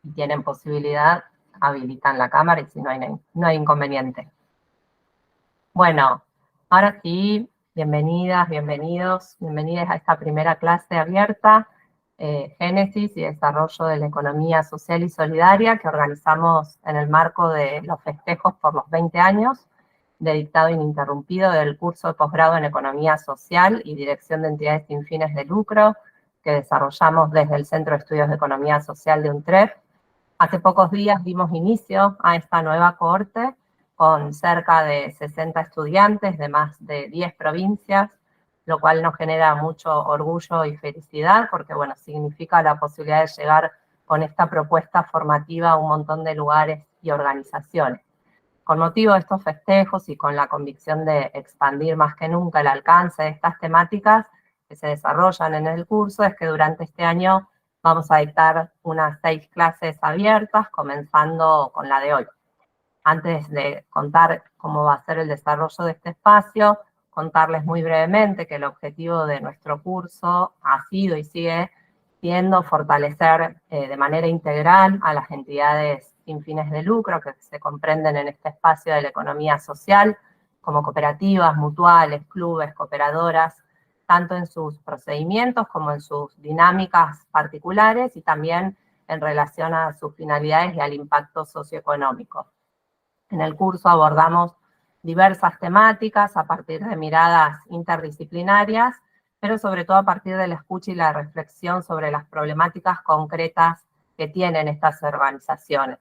y tienen posibilidad, habilitan la cámara y si no hay inconveniente. Bueno, ahora sí, bienvenidas, bienvenidas a esta primera clase abierta, Génesis y Desarrollo de la Economía Social y Solidaria, que organizamos en el marco de los festejos por los 20 años de dictado ininterrumpido del curso de posgrado en Economía Social y Dirección de Entidades sin fines de lucro, que desarrollamos desde el Centro de Estudios de Economía Social de UNTREF. Hace pocos días dimos inicio a esta nueva cohorte con cerca de 60 estudiantes de más de 10 provincias, lo cual nos genera mucho orgullo y felicidad porque, bueno, significa la posibilidad de llegar con esta propuesta formativa a un montón de lugares y organizaciones. Con motivo de estos festejos y con la convicción de expandir más que nunca el alcance de estas temáticas que se desarrollan en el curso, es que durante este año vamos a dictar unas 6 clases abiertas, comenzando con la de hoy. Antes de contar cómo va a ser el desarrollo de este espacio, contarles muy brevemente que el objetivo de nuestro curso ha sido y sigue siendo fortalecer de manera integral a las entidades sin fines de lucro que se comprenden en este espacio de la economía social, como cooperativas, mutuales, clubes, cooperadoras, tanto en sus procedimientos como en sus dinámicas particulares y también en relación a sus finalidades y al impacto socioeconómico. En el curso abordamos diversas temáticas a partir de miradas interdisciplinarias, pero sobre todo a partir de la escucha y la reflexión sobre las problemáticas concretas que tienen estas organizaciones.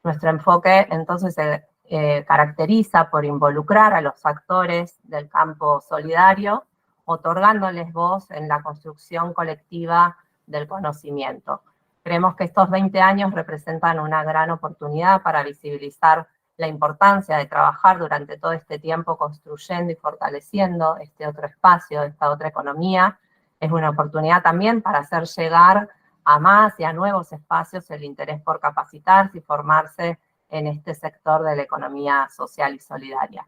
Nuestro enfoque entonces se caracteriza por involucrar a los actores del campo solidario, otorgándoles voz en la construcción colectiva del conocimiento. Creemos que estos 20 años representan una gran oportunidad para visibilizar la importancia de trabajar durante todo este tiempo construyendo y fortaleciendo este otro espacio, esta otra economía. Es una oportunidad también para hacer llegar a más y a nuevos espacios el interés por capacitarse y formarse en este sector de la economía social y solidaria.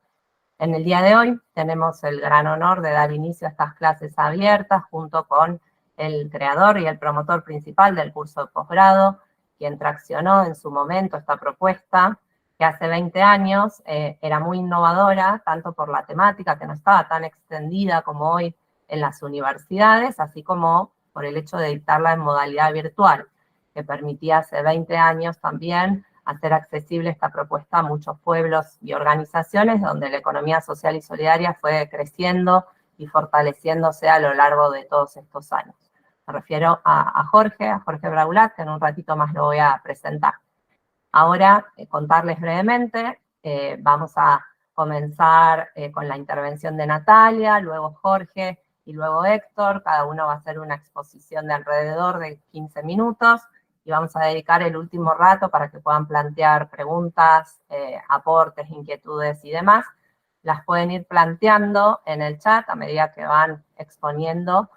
En el día de hoy tenemos el gran honor de dar inicio a estas clases abiertas junto con el creador y el promotor principal del curso de posgrado, quien traccionó en su momento esta propuesta, que hace 20 años era muy innovadora, tanto por la temática que no estaba tan extendida como hoy en las universidades, así como por el hecho de dictarla en modalidad virtual, que permitía hace 20 años también hacer accesible esta propuesta a muchos pueblos y organizaciones donde la economía social y solidaria fue creciendo y fortaleciéndose a lo largo de todos estos años. Me refiero a Jorge Braulat, que en un ratito más lo voy a presentar. Ahora, contarles brevemente, vamos a comenzar con la intervención de Natalia, luego Jorge y luego Héctor. Cada uno va a hacer una exposición de alrededor de 15 minutos y vamos a dedicar el último rato para que puedan plantear preguntas, aportes, inquietudes y demás. Las pueden ir planteando en el chat a medida que van exponiendo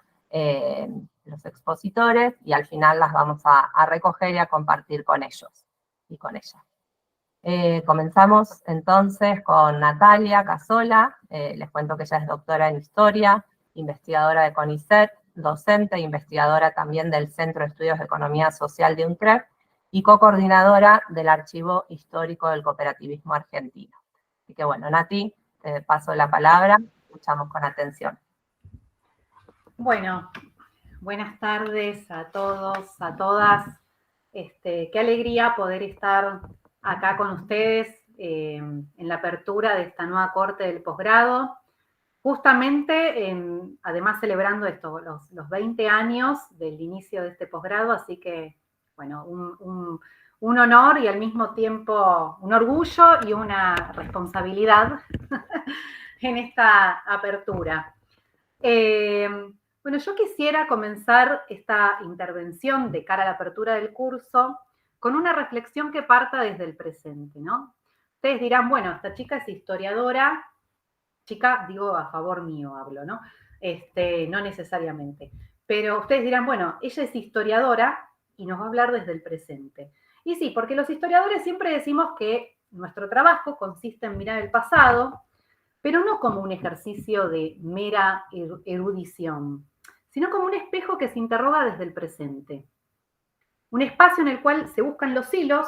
los expositores y al final las vamos a recoger y a compartir con ellos y con ella. Comenzamos entonces con Natalia Casola. Les cuento que ella es doctora en Historia, investigadora de CONICET, docente e investigadora también del Centro de Estudios de Economía Social de UNTREF y co-coordinadora del Archivo Histórico del Cooperativismo Argentino. Así que bueno, Nati, te paso la palabra, escuchamos con atención. Bueno, buenas tardes a todos, a todas. Qué alegría poder estar acá con ustedes en la apertura de esta nueva corte del posgrado. Justamente, además celebrando esto, los 20 años del inicio de este posgrado, así que, bueno, un honor y al mismo tiempo un orgullo y una responsabilidad en esta apertura. Bueno, yo quisiera comenzar esta intervención de cara a la apertura del curso con una reflexión que parta desde el presente, ¿no? Ustedes dirán, bueno, esta chica es historiadora, chica, digo, a favor mío hablo, ¿no? No necesariamente. Pero ustedes dirán, bueno, ella es historiadora y nos va a hablar desde el presente. Y sí, porque los historiadores siempre decimos que nuestro trabajo consiste en mirar el pasado, pero no como un ejercicio de mera erudición, sino como un espejo que se interroga desde el presente. Un espacio en el cual se buscan los hilos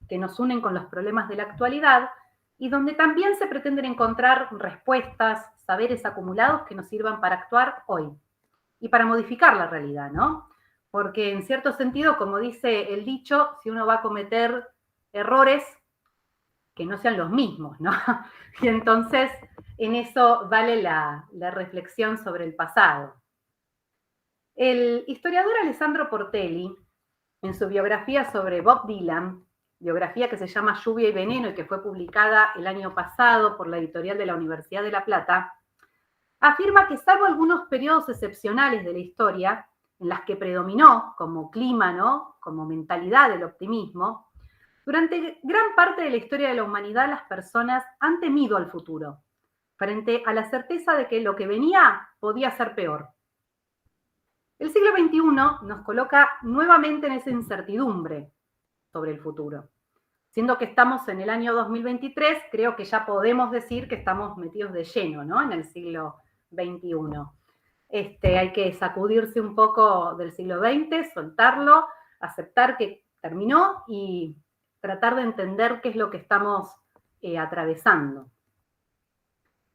que nos unen con los problemas de la actualidad y donde también se pretenden encontrar respuestas, saberes acumulados que nos sirvan para actuar hoy y para modificar la realidad, ¿no? Porque en cierto sentido, como dice el dicho, si uno va a cometer errores, que no sean los mismos, ¿no? Y entonces en eso vale la reflexión sobre el pasado. El historiador Alessandro Portelli, en su biografía sobre Bob Dylan, biografía que se llama Lluvia y Veneno y que fue publicada el año pasado por la editorial de la Universidad de La Plata, afirma que salvo algunos periodos excepcionales de la historia, en las que predominó como clima, ¿no?, como mentalidad del optimismo, durante gran parte de la historia de la humanidad las personas han temido al futuro, frente a la certeza de que lo que venía podía ser peor. El siglo XXI nos coloca nuevamente en esa incertidumbre sobre el futuro. Siendo que estamos en el año 2023, creo que ya podemos decir que estamos metidos de lleno, ¿no?, en el siglo XXI. Hay que sacudirse un poco del siglo XX, soltarlo, aceptar que terminó y tratar de entender qué es lo que estamos atravesando.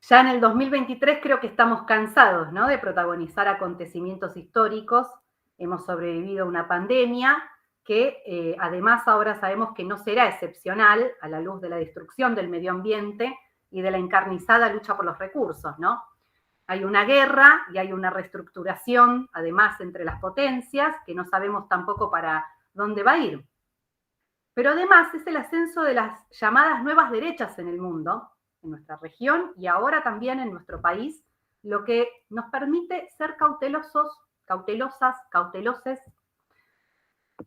Ya en el 2023 creo que estamos cansados, ¿no?, de protagonizar acontecimientos históricos. Hemos sobrevivido a una pandemia que además ahora sabemos que no será excepcional a la luz de la destrucción del medio ambiente y de la encarnizada lucha por los recursos, ¿no? Hay una guerra y hay una reestructuración, además, entre las potencias, que no sabemos tampoco para dónde va a ir. Pero además es el ascenso de las llamadas nuevas derechas en el mundo, en nuestra región y ahora también en nuestro país, lo que nos permite ser cautelosas,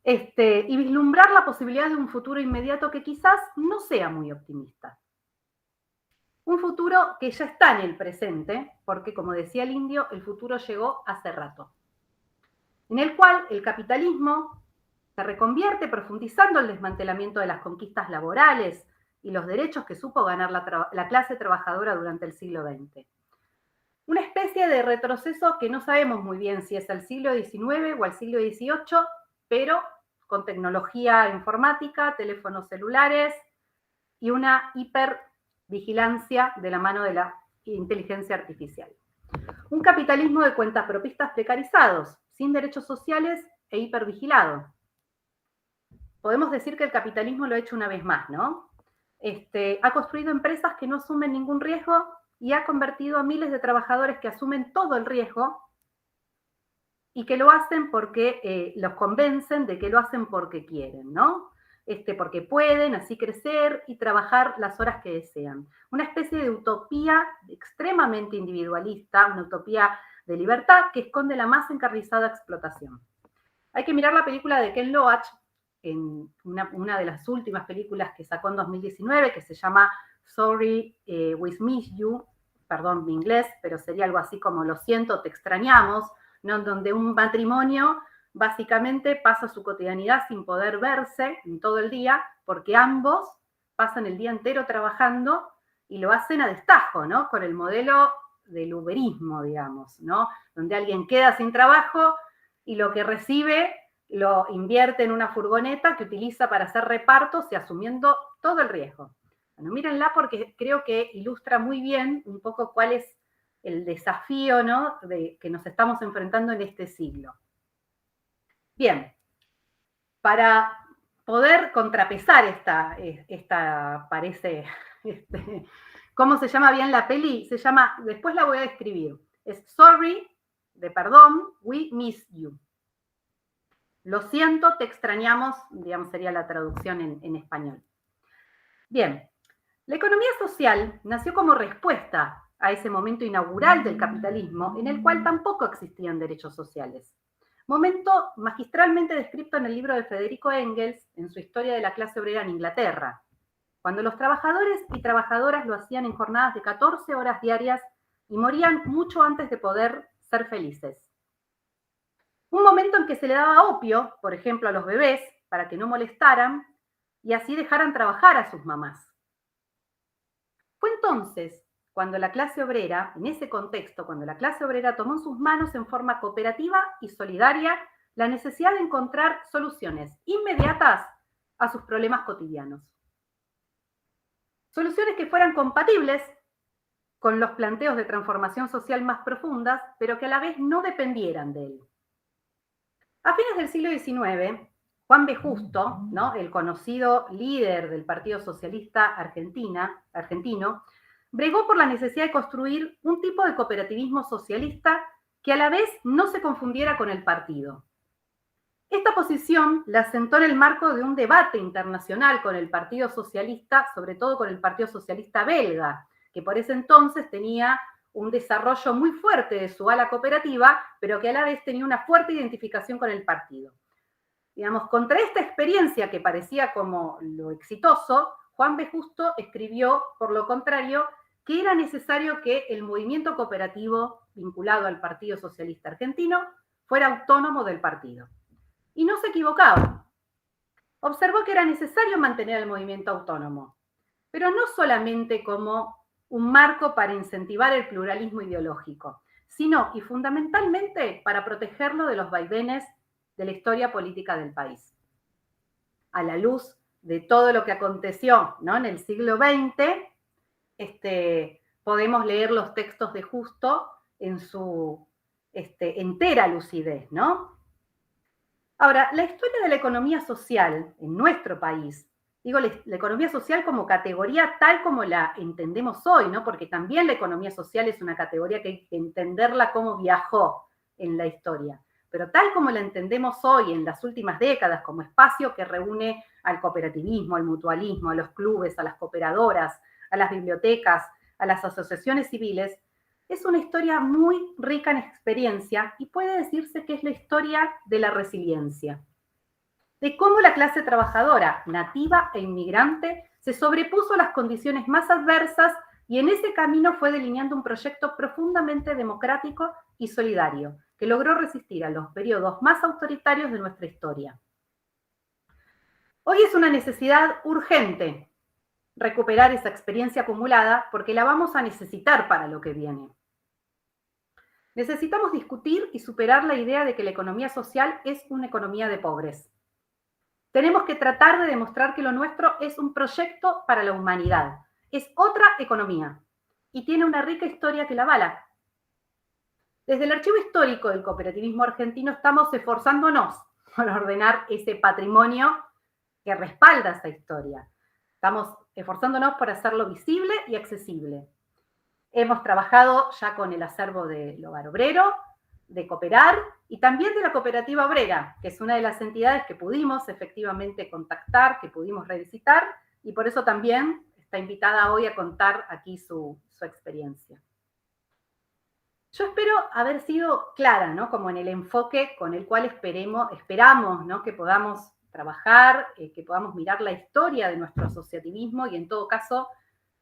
y vislumbrar la posibilidad de un futuro inmediato que quizás no sea muy optimista. Un futuro que ya está en el presente, porque como decía el indio, el futuro llegó hace rato, en el cual el capitalismo se reconvierte profundizando el desmantelamiento de las conquistas laborales y los derechos que supo ganar la clase trabajadora durante el siglo XX. Una especie de retroceso que no sabemos muy bien si es al siglo XIX o al siglo XVIII, pero con tecnología informática, teléfonos celulares y una hipervigilancia de la mano de la inteligencia artificial. Un capitalismo de cuentapropistas precarizados, sin derechos sociales e hipervigilado. Podemos decir que el capitalismo lo ha hecho una vez más, ¿no? Ha construido empresas que no asumen ningún riesgo y ha convertido a miles de trabajadores que asumen todo el riesgo y que lo hacen porque los convencen de que lo hacen porque quieren, ¿no? Porque pueden así crecer y trabajar las horas que desean. Una especie de utopía extremadamente individualista, una utopía de libertad que esconde la más encarnizada explotación. Hay que mirar la película de Ken Loach, en una de las últimas películas que sacó en 2019, que se llama Sorry, We Miss You, perdón mi inglés, pero sería algo así como Lo siento, te extrañamos, ¿no?, donde un matrimonio básicamente pasa su cotidianidad sin poder verse en todo el día, porque ambos pasan el día entero trabajando y lo hacen a destajo, ¿no?, con el modelo del uberismo, digamos, ¿no?, donde alguien queda sin trabajo y lo que recibe lo invierte en una furgoneta que utiliza para hacer repartos y asumiendo todo el riesgo. Bueno, mírenla porque creo que ilustra muy bien un poco cuál es el desafío, ¿no?, que nos estamos enfrentando en este siglo. Bien, para poder contrapesar esta parece, ¿cómo se llama bien la peli? Se llama, después la voy a describir, es Sorry, de perdón, We Miss You. Lo siento, te extrañamos, digamos, sería la traducción en español. Bien, la economía social nació como respuesta a ese momento inaugural del capitalismo en el cual tampoco existían derechos sociales. Momento magistralmente descrito en el libro de Federico Engels en su Historia de la clase obrera en Inglaterra, cuando los trabajadores y trabajadoras lo hacían en jornadas de 14 horas diarias y morían mucho antes de poder ser felices. Un momento en que se le daba opio, por ejemplo, a los bebés, para que no molestaran y así dejaran trabajar a sus mamás. Fue entonces cuando la clase obrera, en ese contexto, cuando la clase obrera tomó en sus manos en forma cooperativa y solidaria la necesidad de encontrar soluciones inmediatas a sus problemas cotidianos. Soluciones que fueran compatibles con los planteos de transformación social más profundas, pero que a la vez no dependieran de él. A fines del siglo XIX, Juan B. Justo, ¿no?, el conocido líder del Partido Socialista argentino, bregó por la necesidad de construir un tipo de cooperativismo socialista que a la vez no se confundiera con el partido. Esta posición la asentó en el marco de un debate internacional con el Partido Socialista, sobre todo con el Partido Socialista belga, que por ese entonces tenía un desarrollo muy fuerte de su ala cooperativa, pero que a la vez tenía una fuerte identificación con el partido. Digamos, contra esta experiencia que parecía como lo exitoso, Juan B. Justo escribió, por lo contrario, que era necesario que el movimiento cooperativo vinculado al Partido Socialista Argentino fuera autónomo del partido. Y no se equivocaba. Observó que era necesario mantener el movimiento autónomo, pero no solamente como un marco para incentivar el pluralismo ideológico, sino y fundamentalmente para protegerlo de los vaivenes de la historia política del país. A la luz de todo lo que aconteció, ¿no?, en el siglo XX, podemos leer los textos de Justo en su entera lucidez, ¿no? Ahora, la historia de la economía social en nuestro país, digo la economía social como categoría tal como la entendemos hoy, ¿no?, porque también la economía social es una categoría que hay que entenderla como viajó en la historia, pero tal como la entendemos hoy en las últimas décadas como espacio que reúne al cooperativismo, al mutualismo, a los clubes, a las cooperadoras, a las bibliotecas, a las asociaciones civiles, es una historia muy rica en experiencia y puede decirse que es la historia de la resiliencia, de cómo la clase trabajadora, nativa e inmigrante, se sobrepuso a las condiciones más adversas y en ese camino fue delineando un proyecto profundamente democrático y solidario, que logró resistir a los periodos más autoritarios de nuestra historia. Hoy es una necesidad urgente recuperar esa experiencia acumulada porque la vamos a necesitar para lo que viene. Necesitamos discutir y superar la idea de que la economía social es una economía de pobres. Tenemos que tratar de demostrar que lo nuestro es un proyecto para la humanidad, es otra economía y tiene una rica historia que la avala. Desde el archivo histórico del cooperativismo argentino estamos esforzándonos por ordenar ese patrimonio que respalda esa historia. Estamos esforzándonos por hacerlo visible y accesible. Hemos trabajado ya con el acervo del Hogar Obrero, de Cooperar y también de la Cooperativa Obrera, que es una de las entidades que pudimos efectivamente contactar, que pudimos revisitar, y por eso también está invitada hoy a contar aquí su experiencia. Yo espero haber sido clara, ¿no?, como en el enfoque con el cual esperamos, ¿no?, que podamos trabajar, que podamos mirar la historia de nuestro asociativismo y en todo caso,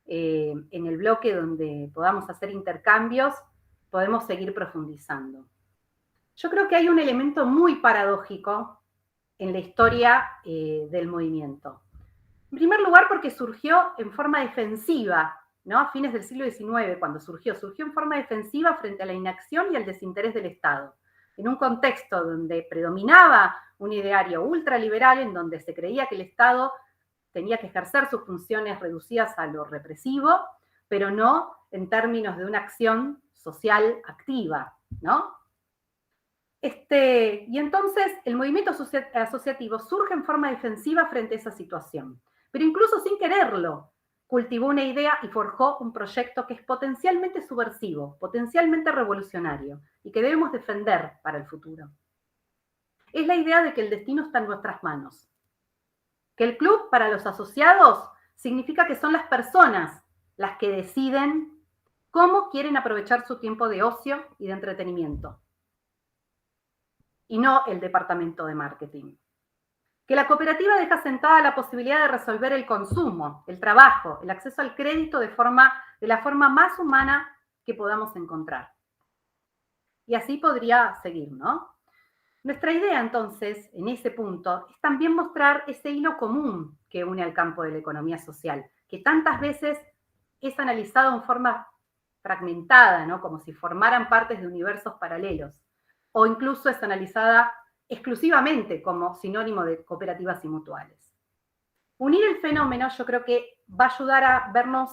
en el bloque donde podamos hacer intercambios, podemos seguir profundizando. Yo creo que hay un elemento muy paradójico en la historia del movimiento. En primer lugar, porque surgió en forma defensiva, ¿no?, a fines del siglo XIX, cuando surgió en forma defensiva frente a la inacción y al desinterés del Estado, en un contexto donde predominaba un ideario ultraliberal, en donde se creía que el Estado tenía que ejercer sus funciones reducidas a lo represivo, pero no en términos de una acción social activa, ¿no? Y entonces el movimiento asociativo surge en forma defensiva frente a esa situación, pero incluso sin quererlo, cultivó una idea y forjó un proyecto que es potencialmente subversivo, potencialmente revolucionario y que debemos defender para el futuro. Es la idea de que el destino está en nuestras manos. Que el club para los asociados significa que son las personas las que deciden cómo quieren aprovechar su tiempo de ocio y de entretenimiento, y no el departamento de marketing. Que la cooperativa deja sentada la posibilidad de resolver el consumo, el trabajo, el acceso al crédito de la forma más humana que podamos encontrar. Y así podría seguir, ¿no? Nuestra idea, entonces, en ese punto, es también mostrar ese hilo común que une al campo de la economía social, que tantas veces es analizado en forma fragmentada, ¿no?, como si formaran partes de universos paralelos, o incluso es analizada exclusivamente como sinónimo de cooperativas y mutuales. Unir el fenómeno yo creo que va a ayudar a vernos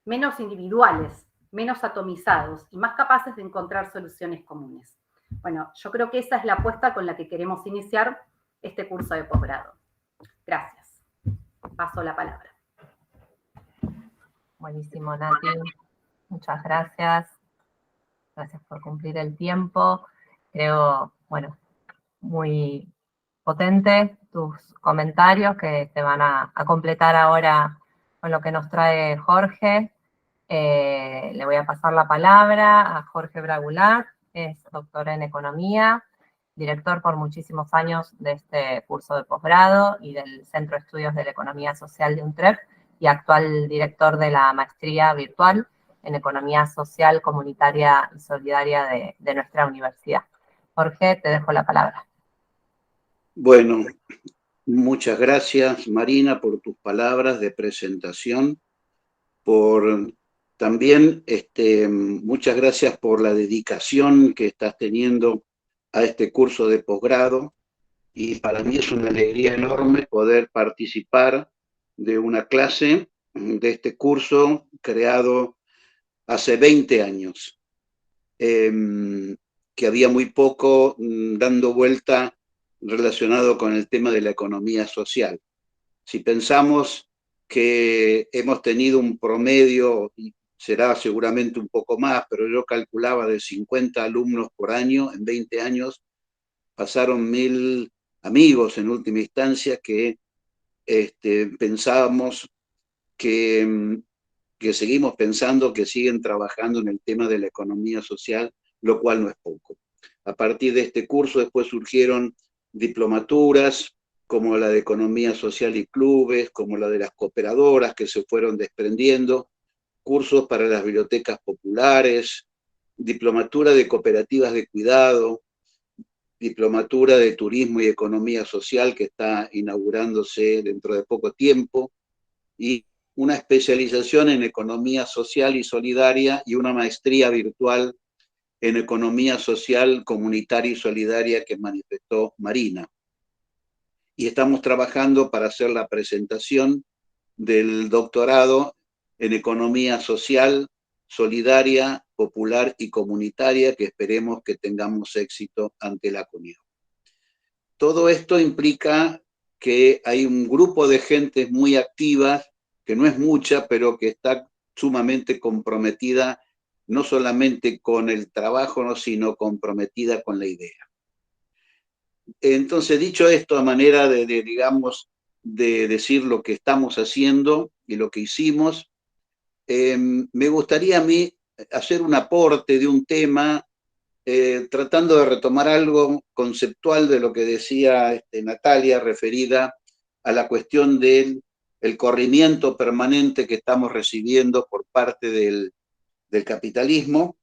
menos individuales, menos atomizados y más capaces de encontrar soluciones comunes. Bueno, yo creo que esa es la apuesta con la que queremos iniciar este curso de posgrado. Gracias. Paso la palabra. Buenísimo, Nati. Muchas gracias. Gracias por cumplir el tiempo. Creo, bueno, muy potente tus comentarios que te van a completar ahora con lo que nos trae Jorge. Le voy a pasar la palabra a Jorge Bragulat, es doctor en Economía, director por muchísimos años de este curso de posgrado y del Centro de Estudios de la Economía Social de UNTREF y actual director de la maestría virtual en Economía Social, Comunitaria y Solidaria de nuestra universidad. Jorge, te dejo la palabra. Bueno, muchas gracias, Marina, por tus palabras de presentación, también muchas gracias por la dedicación que estás teniendo a este curso de posgrado, y para mí es una alegría enorme poder participar de una clase de este curso creado hace 20 años, que había muy poco dando vuelta relacionado con el tema de la economía social. Si pensamos que hemos tenido un promedio, y será seguramente un poco más, pero yo calculaba de 50 alumnos por año, en 20 años pasaron 1000 amigos en última instancia que pensábamos que seguimos pensando que siguen trabajando en el tema de la economía social, lo cual no es poco. A partir de este curso después surgieron diplomaturas, como la de Economía Social y Clubes, como la de las cooperadoras que se fueron desprendiendo, cursos para las bibliotecas populares, diplomatura de cooperativas de cuidado, diplomatura de turismo y economía social que está inaugurándose dentro de poco tiempo, y una especialización en economía social y solidaria y una maestría virtual en economía social, comunitaria y solidaria que manifestó Marina. Y estamos trabajando para hacer la presentación del doctorado en economía social, solidaria, popular y comunitaria, que esperemos que tengamos éxito ante la CUNEO. Todo esto implica que hay un grupo de gentes muy activas, que no es mucha, pero que está sumamente comprometida, no solamente con el trabajo, sino comprometida con la idea. Entonces, dicho esto, a manera digamos, de decir lo que estamos haciendo y lo que hicimos, me gustaría a mí hacer un aporte de un tema, tratando de retomar algo conceptual de lo que decía Natalia, referida a la cuestión del corrimiento permanente que estamos recibiendo por parte del capitalismo,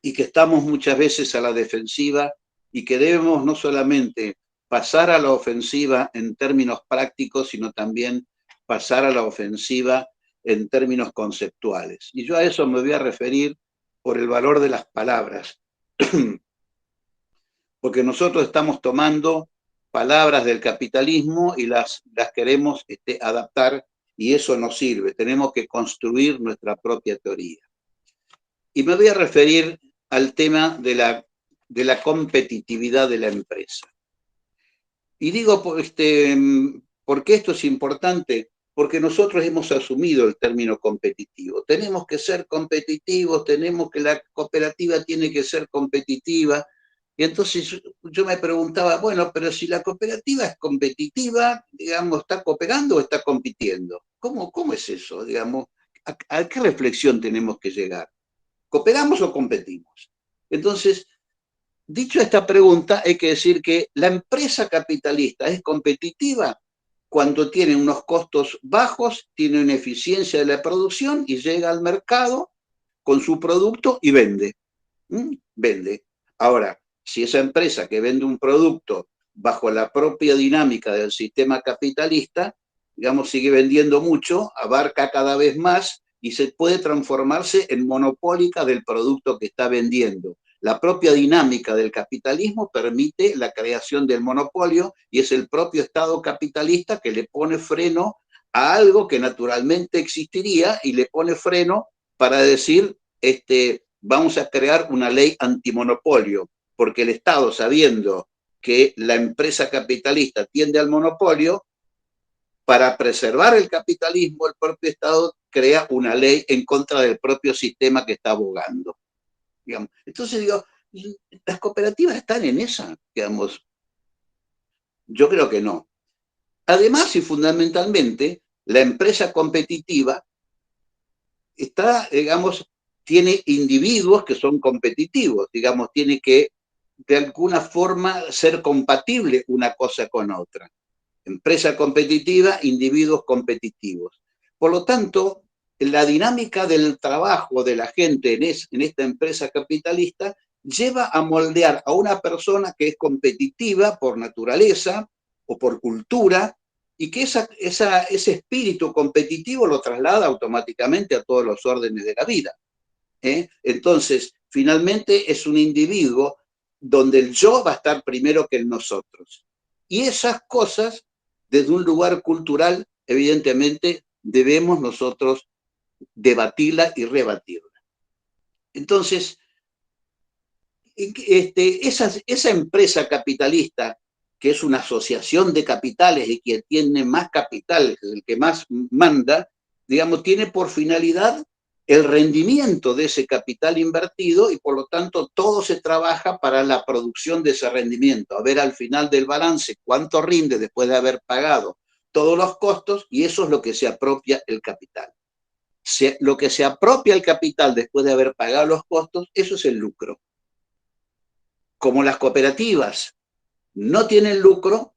y que estamos muchas veces a la defensiva, y que debemos no solamente pasar a la ofensiva en términos prácticos, sino también pasar a la ofensiva en términos conceptuales. Y yo a eso me voy a referir por el valor de las palabras, porque nosotros estamos tomando palabras del capitalismo y las queremos adaptar, y eso no sirve. Tenemos que construir nuestra propia teoría. Y me voy a referir al tema de la competitividad de la empresa. Y digo, ¿por qué esto es importante? Porque nosotros hemos asumido el término competitivo. Tenemos que ser competitivos, la cooperativa tiene que ser competitiva. Y entonces yo me preguntaba, bueno, pero si la cooperativa es competitiva, digamos, ¿está cooperando o está compitiendo? ¿Cómo es eso? Digamos, ¿a qué reflexión tenemos que llegar? ¿Cooperamos o competimos? Entonces, dicho esta pregunta, hay que decir que la empresa capitalista es competitiva cuando tiene unos costos bajos, tiene una eficiencia de la producción y llega al mercado con su producto y vende. Vende. Ahora, si esa empresa que vende un producto bajo la propia dinámica del sistema capitalista, digamos, sigue vendiendo mucho, abarca cada vez más y se puede transformarse en monopólica del producto que está vendiendo. La propia dinámica del capitalismo permite la creación del monopolio y es el propio Estado capitalista que le pone freno a algo que naturalmente existiría y le pone freno para decir, vamos a crear una ley antimonopolio, porque el Estado, sabiendo que la empresa capitalista tiende al monopolio, para preservar el capitalismo, el propio Estado crea una ley en contra del propio sistema que está abogando. Digamos. Entonces digo, ¿las cooperativas están en esa? Digamos, yo creo que no. Además y fundamentalmente, la empresa competitiva está, digamos, tiene individuos que son competitivos, digamos, tiene que de alguna forma ser compatible una cosa con otra. Empresa competitiva, individuos competitivos. Por lo tanto, la dinámica del trabajo de la gente en esta empresa capitalista lleva a moldear a una persona que es competitiva por naturaleza o por cultura y que ese espíritu competitivo lo traslada automáticamente a todos los órdenes de la vida. Entonces, finalmente es un individuo donde el yo va a estar primero que el nosotros. Y esas cosas, desde un lugar cultural, evidentemente, debemos nosotros debatirla y rebatirla. Entonces, esa empresa capitalista, que es una asociación de capitales y que tiene más capitales, el que más manda, digamos, tiene por finalidad el rendimiento de ese capital invertido y por lo tanto todo se trabaja para la producción de ese rendimiento, a ver al final del balance cuánto rinde después de haber pagado todos los costos, y eso es lo que se apropia el capital. Lo que se apropia el capital después de haber pagado los costos, eso es el lucro. Como las cooperativas no tienen lucro,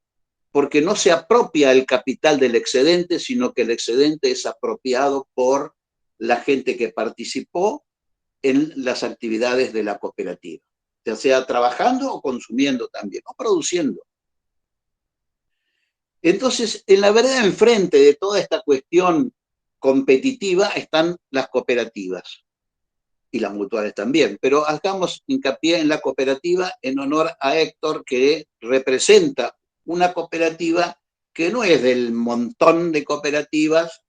porque no se apropia el capital del excedente, sino que el excedente es apropiado por la gente que participó en las actividades de la cooperativa, ya sea trabajando o consumiendo también, o produciendo. Entonces, en la vereda enfrente de toda esta cuestión competitiva están las cooperativas y las mutuales también, pero hagamos hincapié en la cooperativa en honor a Héctor, que representa una cooperativa que no es del montón de cooperativas,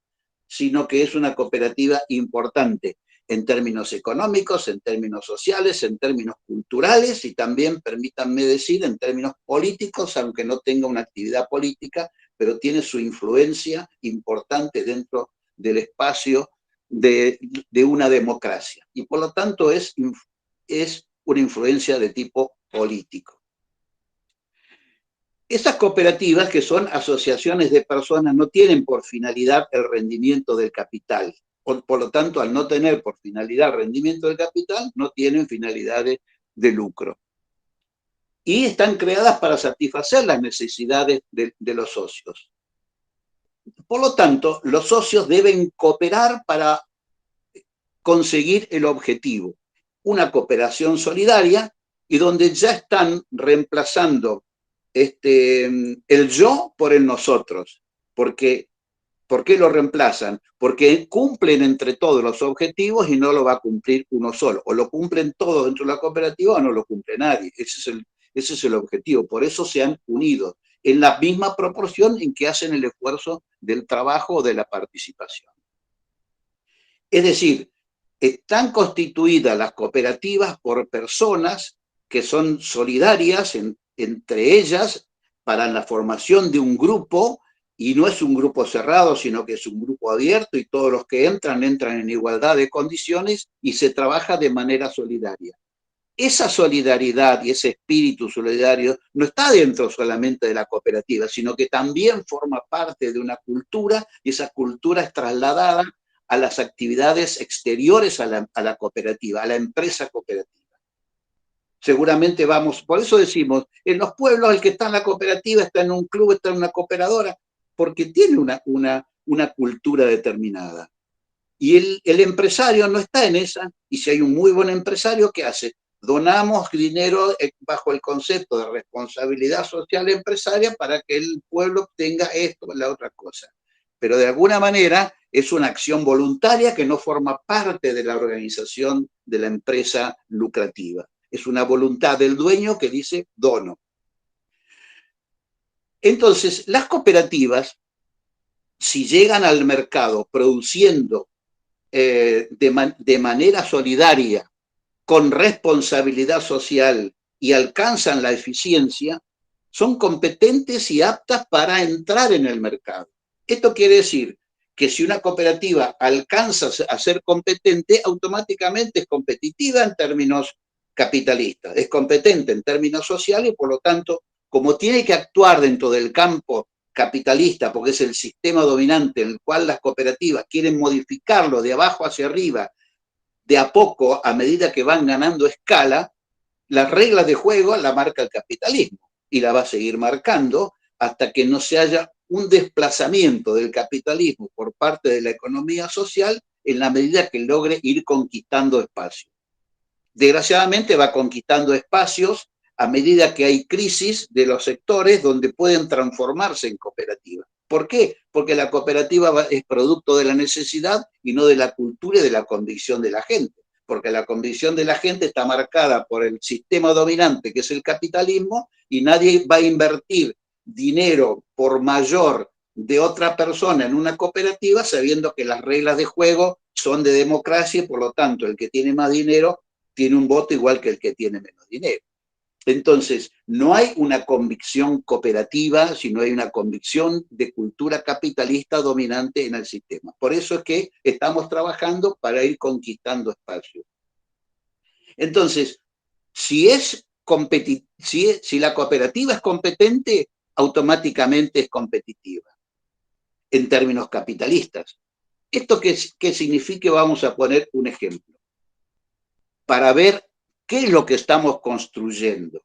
sino que es una cooperativa importante en términos económicos, en términos sociales, en términos culturales y también, permítanme decir, en términos políticos, aunque no tenga una actividad política, pero tiene su influencia importante dentro del espacio de una democracia. Y por lo tanto es una influencia de tipo político. Estas cooperativas, que son asociaciones de personas, no tienen por finalidad el rendimiento del capital. Por lo tanto, al no tener por finalidad el rendimiento del capital, no tienen finalidades de lucro. Y están creadas para satisfacer las necesidades de los socios. Por lo tanto, los socios deben cooperar para conseguir el objetivo. Una cooperación solidaria y donde ya están reemplazando el yo por el nosotros. ¿Por qué lo reemplazan? Porque cumplen entre todos los objetivos y no lo va a cumplir uno solo. O lo cumplen todos dentro de la cooperativa o no lo cumple nadie. Ese es el objetivo. Por eso se han unido en la misma proporción en que hacen el esfuerzo del trabajo o de la participación. Es decir, están constituidas las cooperativas por personas que son solidarias entre ellas para la formación de un grupo, y no es un grupo cerrado, sino que es un grupo abierto y todos los que entran en igualdad de condiciones y se trabaja de manera solidaria. Esa solidaridad y ese espíritu solidario no está dentro solamente de la cooperativa, sino que también forma parte de una cultura y esa cultura es trasladada a las actividades exteriores a la cooperativa, a la empresa cooperativa. Seguramente vamos, por eso decimos, en los pueblos el que está en la cooperativa está en un club, está en una cooperadora, porque tiene una cultura determinada. Y el empresario no está en esa, y si hay un muy buen empresario, ¿qué hace? Donamos dinero bajo el concepto de responsabilidad social empresaria para que el pueblo tenga esto o la otra cosa. Pero de alguna manera es una acción voluntaria que no forma parte de la organización de la empresa lucrativa. es una voluntad del dueño que dice dono. Entonces, las cooperativas, si llegan al mercado produciendo de manera solidaria, con responsabilidad social y alcanzan la eficiencia, son competentes y aptas para entrar en el mercado. Esto quiere decir que si una cooperativa alcanza a ser competente, automáticamente es competitiva en términos capitalistas, es competente en términos sociales y por lo tanto, como tiene que actuar dentro del campo capitalista, porque es el sistema dominante en el cual las cooperativas quieren modificarlo de abajo hacia arriba, de a poco, a medida que van ganando escala, las reglas de juego la marca el capitalismo y la va a seguir marcando hasta que no se haya un desplazamiento del capitalismo por parte de la economía social en la medida que logre ir conquistando espacios. Desgraciadamente va conquistando espacios a medida que hay crisis de los sectores donde pueden transformarse en cooperativas. ¿Por qué? Porque la cooperativa es producto de la necesidad y no de la cultura y de la convicción de la gente. Porque la convicción de la gente está marcada por el sistema dominante, que es el capitalismo, y nadie va a invertir dinero por mayor de otra persona en una cooperativa sabiendo que las reglas de juego son de democracia y por lo tanto el que tiene más dinero tiene un voto igual que el que tiene menos dinero. Entonces, no hay una convicción cooperativa, sino hay una convicción de cultura capitalista dominante en el sistema. Por eso es que estamos trabajando para ir conquistando espacios. Entonces, si la cooperativa es competente, automáticamente es competitiva, en términos capitalistas. ¿Esto qué significa? Vamos a poner un ejemplo, para ver qué es lo que estamos construyendo.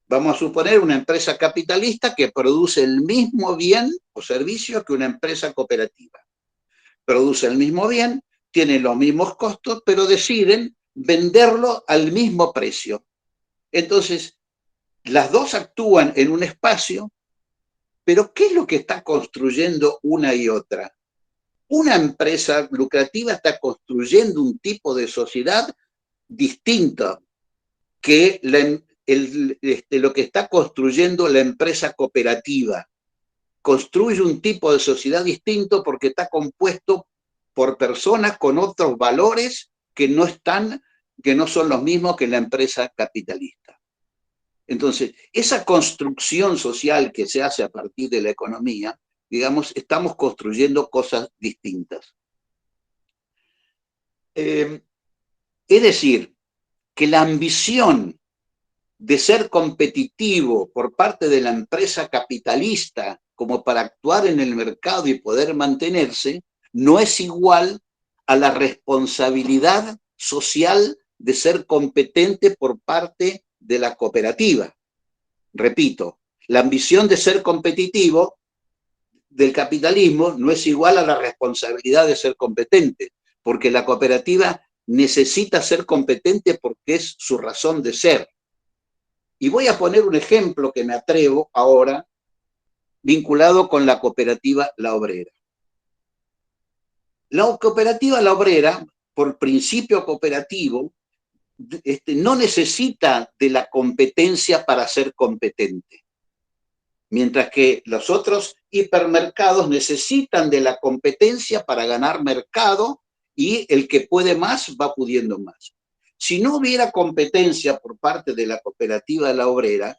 Vamos a suponer una empresa capitalista que produce el mismo bien o servicio que una empresa cooperativa. Produce el mismo bien, tiene los mismos costos, pero deciden venderlo al mismo precio. Entonces, las dos actúan en un espacio, pero ¿qué es lo que está construyendo una y otra? Una empresa lucrativa está construyendo un tipo de sociedad distinto que lo que está construyendo la empresa cooperativa. Construye un tipo de sociedad distinto porque está compuesto por personas con otros valores que no son los mismos que la empresa capitalista. Entonces, esa construcción social que se hace a partir de la economía, digamos, estamos construyendo cosas distintas. Es decir, que la ambición de ser competitivo por parte de la empresa capitalista como para actuar en el mercado y poder mantenerse, no es igual a la responsabilidad social de ser competente por parte de la cooperativa. Repito, la ambición de ser competitivo del capitalismo no es igual a la responsabilidad de ser competente, porque la cooperativa necesita ser competente porque es su razón de ser. Y voy a poner un ejemplo que me atrevo ahora, vinculado con la cooperativa La Obrera. La cooperativa La Obrera, por principio cooperativo, no necesita de la competencia para ser competente, mientras que los otros hipermercados necesitan de la competencia para ganar mercado y el que puede más va pudiendo más. Si no hubiera competencia por parte de la cooperativa La Obrera,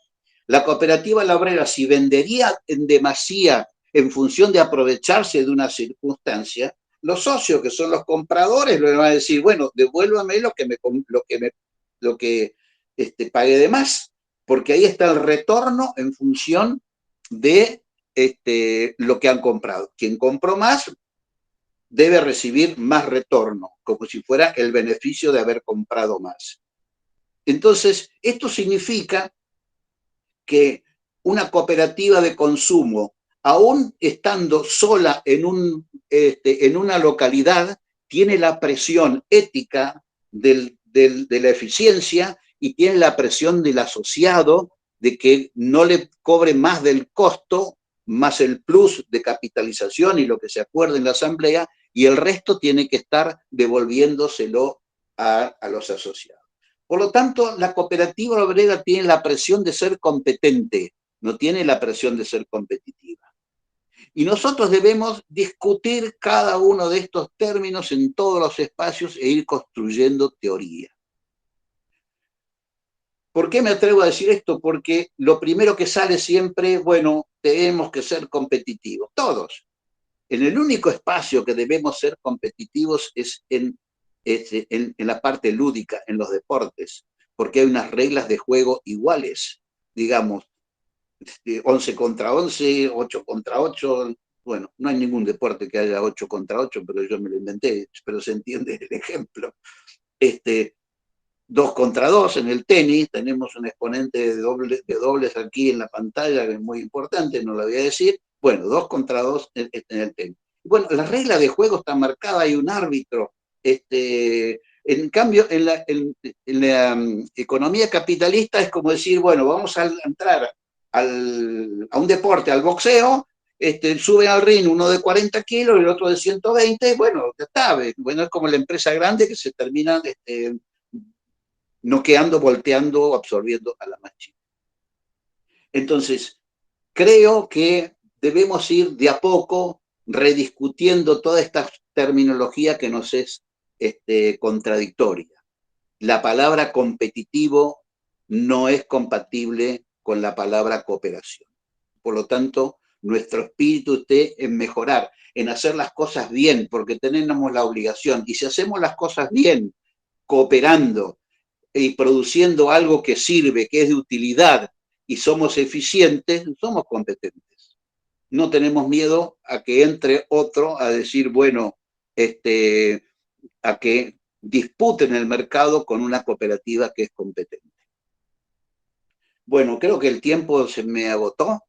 si vendería en demasía en función de aprovecharse de una circunstancia, los socios, que son los compradores, le van a decir, bueno, devuélvame lo que pague de más, porque ahí está el retorno en función de lo que han comprado. Quien compró más debe recibir más retorno, como si fuera el beneficio de haber comprado más. Entonces, esto significa que una cooperativa de consumo, aún estando sola en una localidad, tiene la presión ética de la eficiencia y tiene la presión del asociado de que no le cobre más del costo, más el plus de capitalización y lo que se acuerde en la asamblea, y el resto tiene que estar devolviéndoselo a los asociados. Por lo tanto, la cooperativa obrera tiene la presión de ser competente, no tiene la presión de ser competitiva. Y nosotros debemos discutir cada uno de estos términos en todos los espacios e ir construyendo teoría. ¿Por qué me atrevo a decir esto? Porque lo primero que sale siempre, bueno, tenemos que ser competitivos, todos. En el único espacio que debemos ser competitivos es en la parte lúdica, en los deportes, porque hay unas reglas de juego iguales, digamos, 11 contra 11, 8 contra 8, bueno, no hay ningún deporte que haya 8 contra 8, pero yo me lo inventé, pero se entiende el ejemplo. 2 contra 2 en el tenis, tenemos un exponente de dobles aquí en la pantalla que es muy importante, no lo voy a decir. Bueno, 2 contra 2 en el tenis. Bueno, la regla de juego está marcada, hay un árbitro. En cambio, en la economía capitalista es como decir, bueno, vamos a entrar a un deporte, al boxeo, suben al ring uno de 40 kilos y el otro de 120, bueno, ya está. Bueno, es como la empresa grande que se termina noqueando, volteando, absorbiendo a la más chica. Entonces, creo que debemos ir de a poco rediscutiendo toda esta terminología que nos es contradictoria. La palabra competitivo no es compatible con la palabra cooperación. Por lo tanto, nuestro espíritu esté en mejorar, en hacer las cosas bien, porque tenemos la obligación. Y si hacemos las cosas bien, cooperando y produciendo algo que sirve, que es de utilidad, y somos eficientes, somos competentes. No tenemos miedo a que entre otro a decir, bueno, a que disputen el mercado con una cooperativa que es competente. Bueno, creo que el tiempo se me agotó,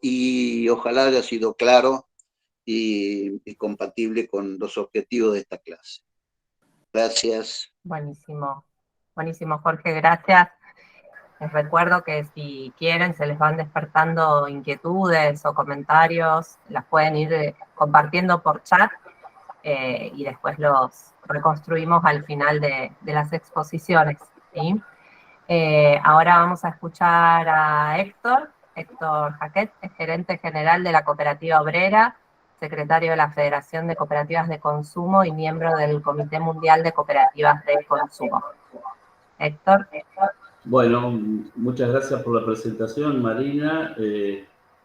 y ojalá haya sido claro y compatible con los objetivos de esta clase. Gracias. Buenísimo, buenísimo, Jorge, gracias. Les recuerdo que si quieren se les van despertando inquietudes o comentarios, las pueden ir compartiendo por chat y después los reconstruimos al final de las exposiciones, ¿sí? Ahora vamos a escuchar a Héctor Jaquet, es gerente general de la Cooperativa Obrera, secretario de la Federación de Cooperativas de Consumo y miembro del Comité Mundial de Cooperativas de Consumo. Héctor. Bueno, muchas gracias por la presentación, Marina.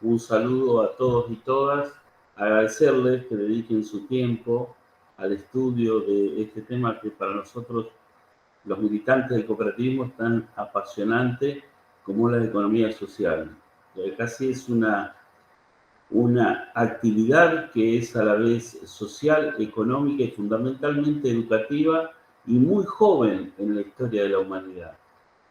Un saludo a todos y todas. Agradecerles que dediquen su tiempo al estudio de este tema que para nosotros, los militantes del cooperativismo, es tan apasionante como la economía social. Casi es una actividad que es a la vez social, económica y fundamentalmente educativa y muy joven en la historia de la humanidad.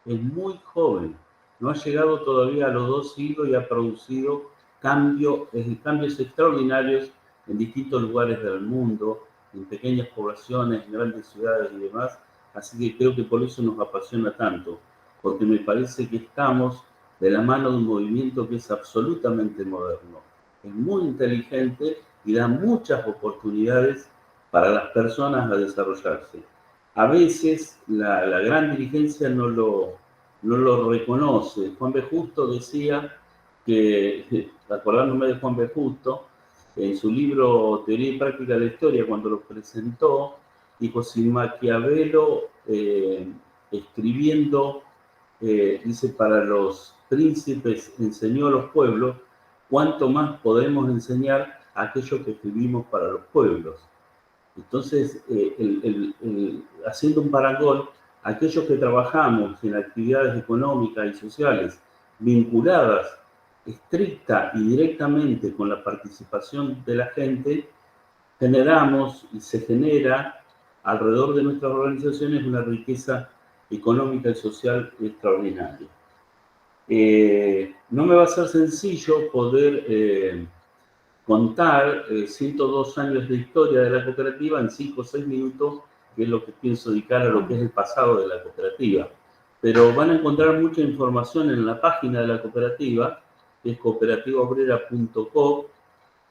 Es muy joven, no ha llegado todavía a los 2 siglos y ha producido cambios extraordinarios en distintos lugares del mundo, en pequeñas poblaciones, en grandes ciudades y demás. Así que creo que por eso nos apasiona tanto, porque me parece que estamos de la mano de un movimiento que es absolutamente moderno, es muy inteligente y da muchas oportunidades para las personas a desarrollarse. A veces la gran dirigencia no lo reconoce. Juan B. Justo decía que, acordándome de Juan B. Justo, en su libro Teoría y Práctica de la Historia, cuando lo presentó, dijo, si Maquiavelo escribiendo, dice, para los príncipes enseñó a los pueblos, ¿cuánto más podemos enseñar a aquellos que escribimos para los pueblos? Entonces, haciendo un parangón, aquellos que trabajamos en actividades económicas y sociales vinculadas estricta y directamente con la participación de la gente, generamos y se genera alrededor de nuestras organizaciones una riqueza económica y social extraordinaria. No me va a ser sencillo poder contar 102 años de historia de la cooperativa en 5 o 6 minutos, que es lo que pienso dedicar a lo que es el pasado de la cooperativa. Pero van a encontrar mucha información en la página de la cooperativa, que es cooperativaobrera.co,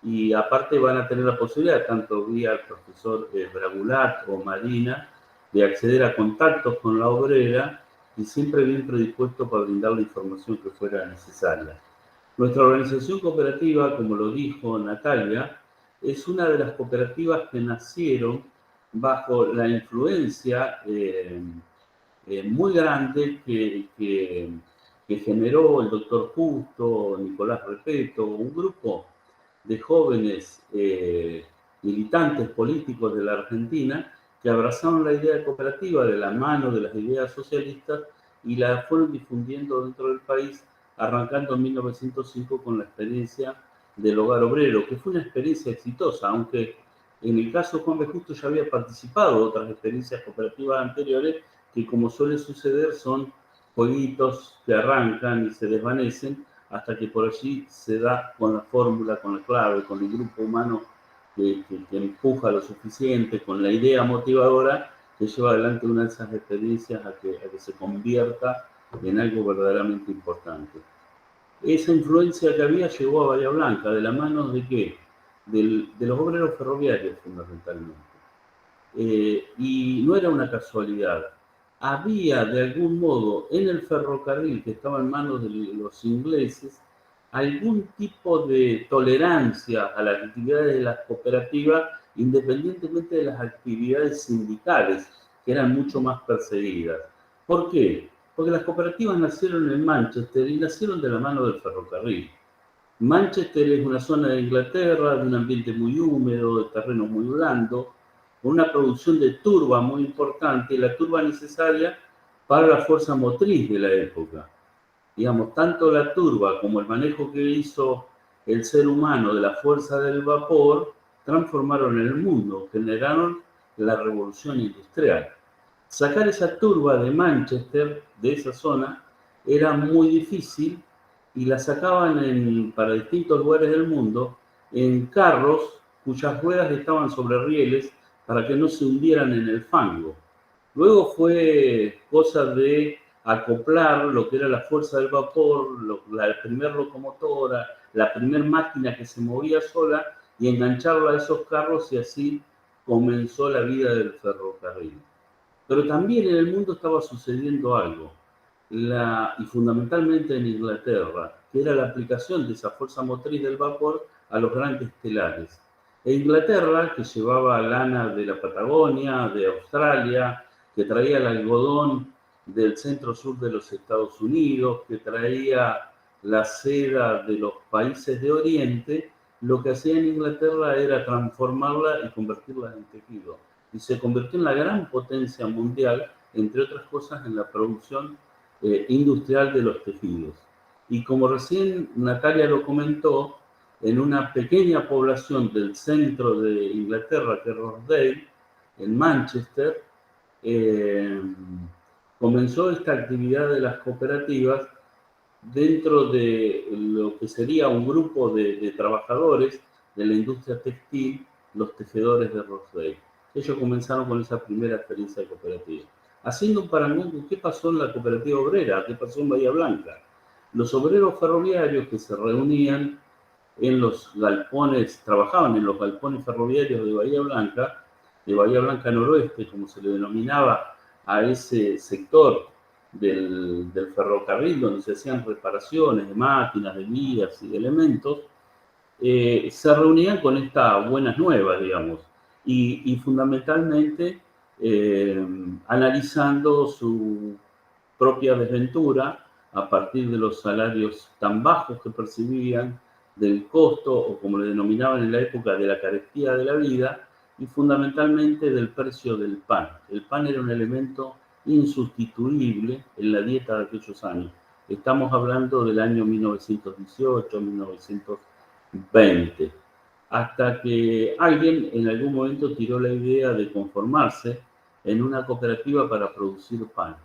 y aparte van a tener la posibilidad, tanto vía el profesor Bragulat o Marina, de acceder a contactos con la obrera y siempre bien predispuesto para brindar la información que fuera necesaria. Nuestra organización cooperativa, como lo dijo Natalia, es una de las cooperativas que nacieron bajo la influencia muy grande que generó el doctor Justo, Nicolás Repeto, un grupo de jóvenes militantes políticos de la Argentina que abrazaron la idea cooperativa de la mano de las ideas socialistas y la fueron difundiendo dentro del país, arrancando en 1905 con la experiencia del hogar obrero, que fue una experiencia exitosa, aunque en el caso de Juan B. Justo ya había participado de otras experiencias cooperativas anteriores, que como suele suceder son jueguitos que arrancan y se desvanecen hasta que por allí se da con la fórmula, con la clave, con el grupo humano que empuja lo suficiente, con la idea motivadora que lleva adelante una de esas experiencias a que se convierta en algo verdaderamente importante. Esa influencia que había llegó a Bahía Blanca, ¿de la mano de qué? De los obreros ferroviarios fundamentalmente. Y no era una casualidad. Había de algún modo en el ferrocarril que estaba en manos de los ingleses algún tipo de tolerancia a las actividades de las cooperativas, independientemente de las actividades sindicales, que eran mucho más perseguidas. ¿Por qué? Porque las cooperativas nacieron en Manchester y nacieron de la mano del ferrocarril. Manchester es una zona de Inglaterra, de un ambiente muy húmedo, de terreno muy blando, con una producción de turba muy importante, la turba necesaria para la fuerza motriz de la época. Digamos, tanto la turba como el manejo que hizo el ser humano de la fuerza del vapor transformaron el mundo, generaron la revolución industrial. Sacar esa turba de Manchester, de esa zona, era muy difícil y la sacaban para distintos lugares del mundo en carros cuyas ruedas estaban sobre rieles para que no se hundieran en el fango. Luego fue cosa de acoplar lo que era la fuerza del vapor, la primera locomotora, la primera máquina que se movía sola y engancharla a esos carros y así comenzó la vida del ferrocarril. Pero también en el mundo estaba sucediendo algo, y fundamentalmente en Inglaterra, que era la aplicación de esa fuerza motriz del vapor a los grandes telares. E Inglaterra, que llevaba lana de la Patagonia, de Australia, que traía el algodón del centro-sur de los Estados Unidos, que traía la seda de los países de Oriente, lo que hacía en Inglaterra era transformarla y convertirla en tejido. Y se convirtió en la gran potencia mundial, entre otras cosas, en la producción industrial de los tejidos. Y como recién Natalia lo comentó, en una pequeña población del centro de Inglaterra, que es Rochdale, en Manchester, comenzó esta actividad de las cooperativas dentro de lo que sería un grupo de trabajadores de la industria textil, los tejedores de Rochdale. Ellos comenzaron con esa primera experiencia cooperativa. Haciendo un parangón, ¿qué pasó en la cooperativa obrera? ¿Qué pasó en Bahía Blanca? Los obreros ferroviarios que se reunían en los galpones, trabajaban en los galpones ferroviarios de Bahía Blanca Noroeste, como se le denominaba a ese sector del ferrocarril, donde se hacían reparaciones de máquinas, de vías y de elementos, se reunían con estas buenas nuevas, digamos, y fundamentalmente analizando su propia desventura a partir de los salarios tan bajos que percibían, del costo, o como le denominaban en la época, de la carestía de la vida, y fundamentalmente del precio del pan. El pan era un elemento insustituible en la dieta de aquellos años. Estamos hablando del año 1918, 1920, hasta que alguien en algún momento tiró la idea de conformarse en una cooperativa para producir pan.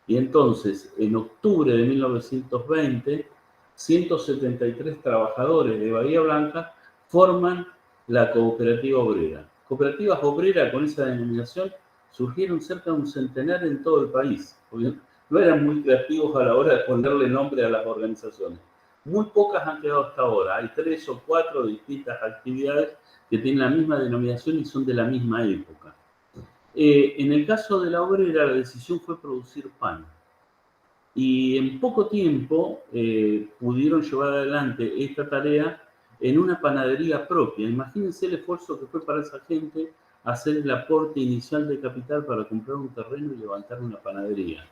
Y entonces, en octubre de 1920, 173 trabajadores de Bahía Blanca forman la cooperativa obrera. Cooperativas obreras con esa denominación surgieron cerca de un centenar en todo el país, porque no eran muy creativos a la hora de ponerle nombre a las organizaciones. Muy pocas han quedado hasta ahora. Hay 3 o 4 distintas actividades que tienen la misma denominación y son de la misma época. En el caso de la obrera, la decisión fue producir pan. Y en poco tiempo pudieron llevar adelante esta tarea en una panadería propia. Imagínense el esfuerzo que fue para esa gente hacer el aporte inicial de capital para comprar un terreno y levantar una panadería.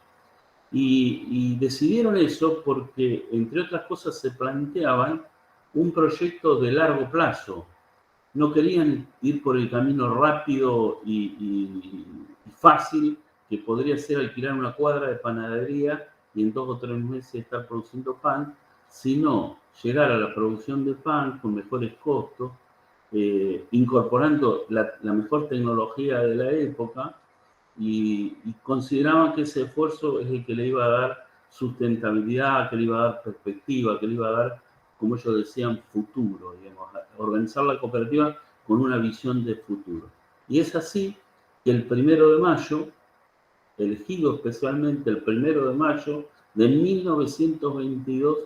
Y decidieron eso porque, entre otras cosas, se planteaban un proyecto de largo plazo. No querían ir por el camino rápido y fácil, que podría ser alquilar una cuadra de panadería y en 2 o 3 meses estar produciendo pan, sino llegar a la producción de pan con mejores costos, incorporando la mejor tecnología de la época, y consideraban que ese esfuerzo es el que le iba a dar sustentabilidad, que le iba a dar perspectiva, que le iba a dar, como ellos decían, futuro, digamos, organizar la cooperativa con una visión de futuro. Y es así que el 1 de mayo, elegido especialmente el 1 de mayo de 1922,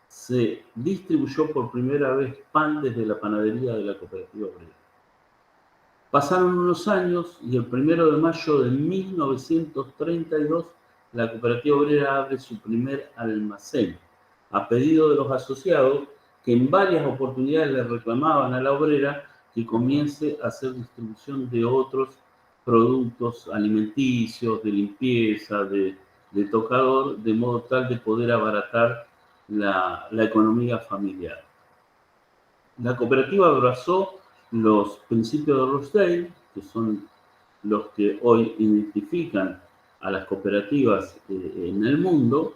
se distribuyó por primera vez pan desde la panadería de la cooperativa obrera. Pasaron unos años y el 1 de mayo de 1932 la cooperativa obrera abre su primer almacén, a pedido de los asociados que en varias oportunidades le reclamaban a la obrera que comience a hacer distribución de otros productos alimenticios, de limpieza, de tocador, de modo tal de poder abaratar la economía familiar. La cooperativa abrazó los principios de Rochdale, que son los que hoy identifican a las cooperativas en el mundo.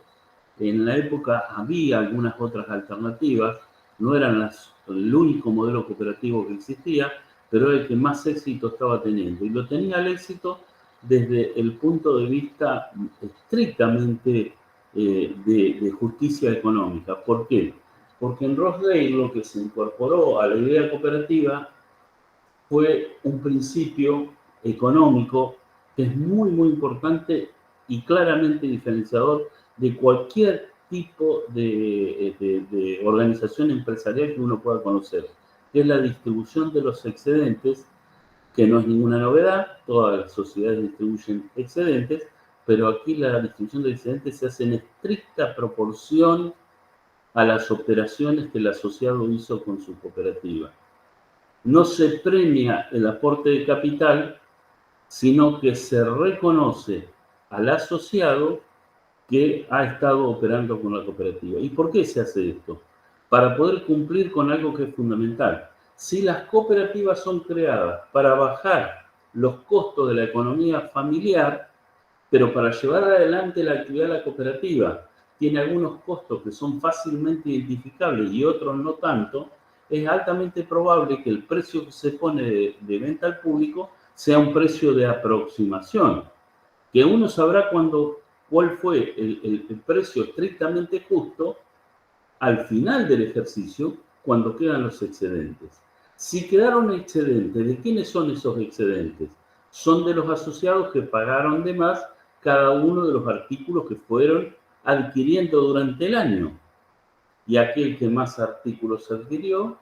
En la época había algunas otras alternativas, no eran el único modelo cooperativo que existía, pero era el que más éxito estaba teniendo. Y lo tenía el éxito desde el punto de vista estrictamente de justicia económica. ¿Por qué? Porque en Rochdale lo que se incorporó a la idea cooperativa fue un principio económico que es muy, muy importante y claramente diferenciador de cualquier tipo de organización empresarial que uno pueda conocer, que es la distribución de los excedentes, que no es ninguna novedad, todas las sociedades distribuyen excedentes, pero aquí la distribución de excedentes se hace en estricta proporción a las operaciones que el asociado hizo con su cooperativa. No se premia el aporte de capital, sino que se reconoce al asociado que ha estado operando con la cooperativa. ¿Y por qué se hace esto? Para poder cumplir con algo que es fundamental. Si las cooperativas son creadas para bajar los costos de la economía familiar, pero para llevar adelante la actividad de la cooperativa tiene algunos costos que son fácilmente identificables y otros no tanto, es altamente probable que el precio que se pone de venta al público sea un precio de aproximación, que uno sabrá cuál fue el precio estrictamente justo al final del ejercicio, cuando quedan los excedentes. Si quedaron excedentes, ¿de quiénes son esos excedentes? Son de los asociados que pagaron de más cada uno de los artículos que fueron adquiriendo durante el año. Y aquel que más artículos adquirió,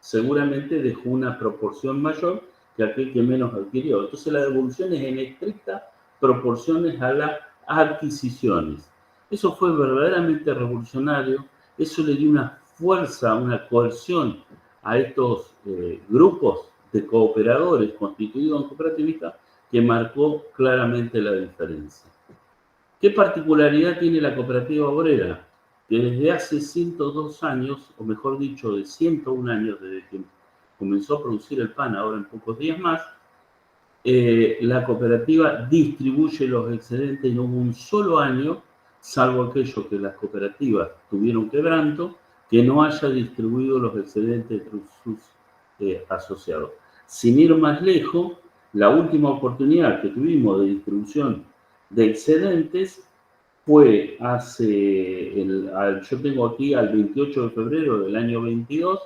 seguramente dejó una proporción mayor que aquel que menos adquirió. Entonces la devolución es en estrictas proporciones a las adquisiciones. Eso fue verdaderamente revolucionario, eso le dio una fuerza, una cohesión a estos grupos de cooperadores constituidos en cooperativistas que marcó claramente la diferencia. ¿Qué particularidad tiene la cooperativa obrera? Que desde hace 102 años, o mejor dicho, de 101 años, desde que comenzó a producir el pan, ahora en pocos días más, la cooperativa distribuye los excedentes y no hubo un solo año, salvo aquello que las cooperativas tuvieron quebranto, que no haya distribuido los excedentes entre sus asociados. Sin ir más lejos, la última oportunidad que tuvimos de distribución de excedentes fue yo tengo aquí al 28 de febrero del año 22.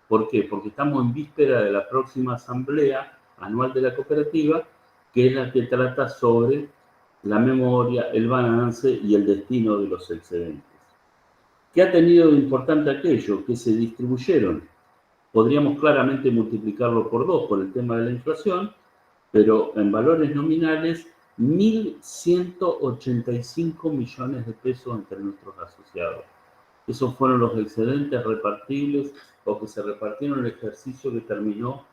¿Por qué? Porque estamos en víspera de la próxima asamblea anual de la cooperativa, que es la que trata sobre la memoria, el balance y el destino de los excedentes. ¿Qué ha tenido de importante aquello? Que se distribuyeron. Podríamos claramente multiplicarlo por 2 por el tema de la inflación, pero en valores nominales, 1.185 millones de pesos entre nuestros asociados. Esos fueron los excedentes repartibles o que se repartieron en el ejercicio que terminó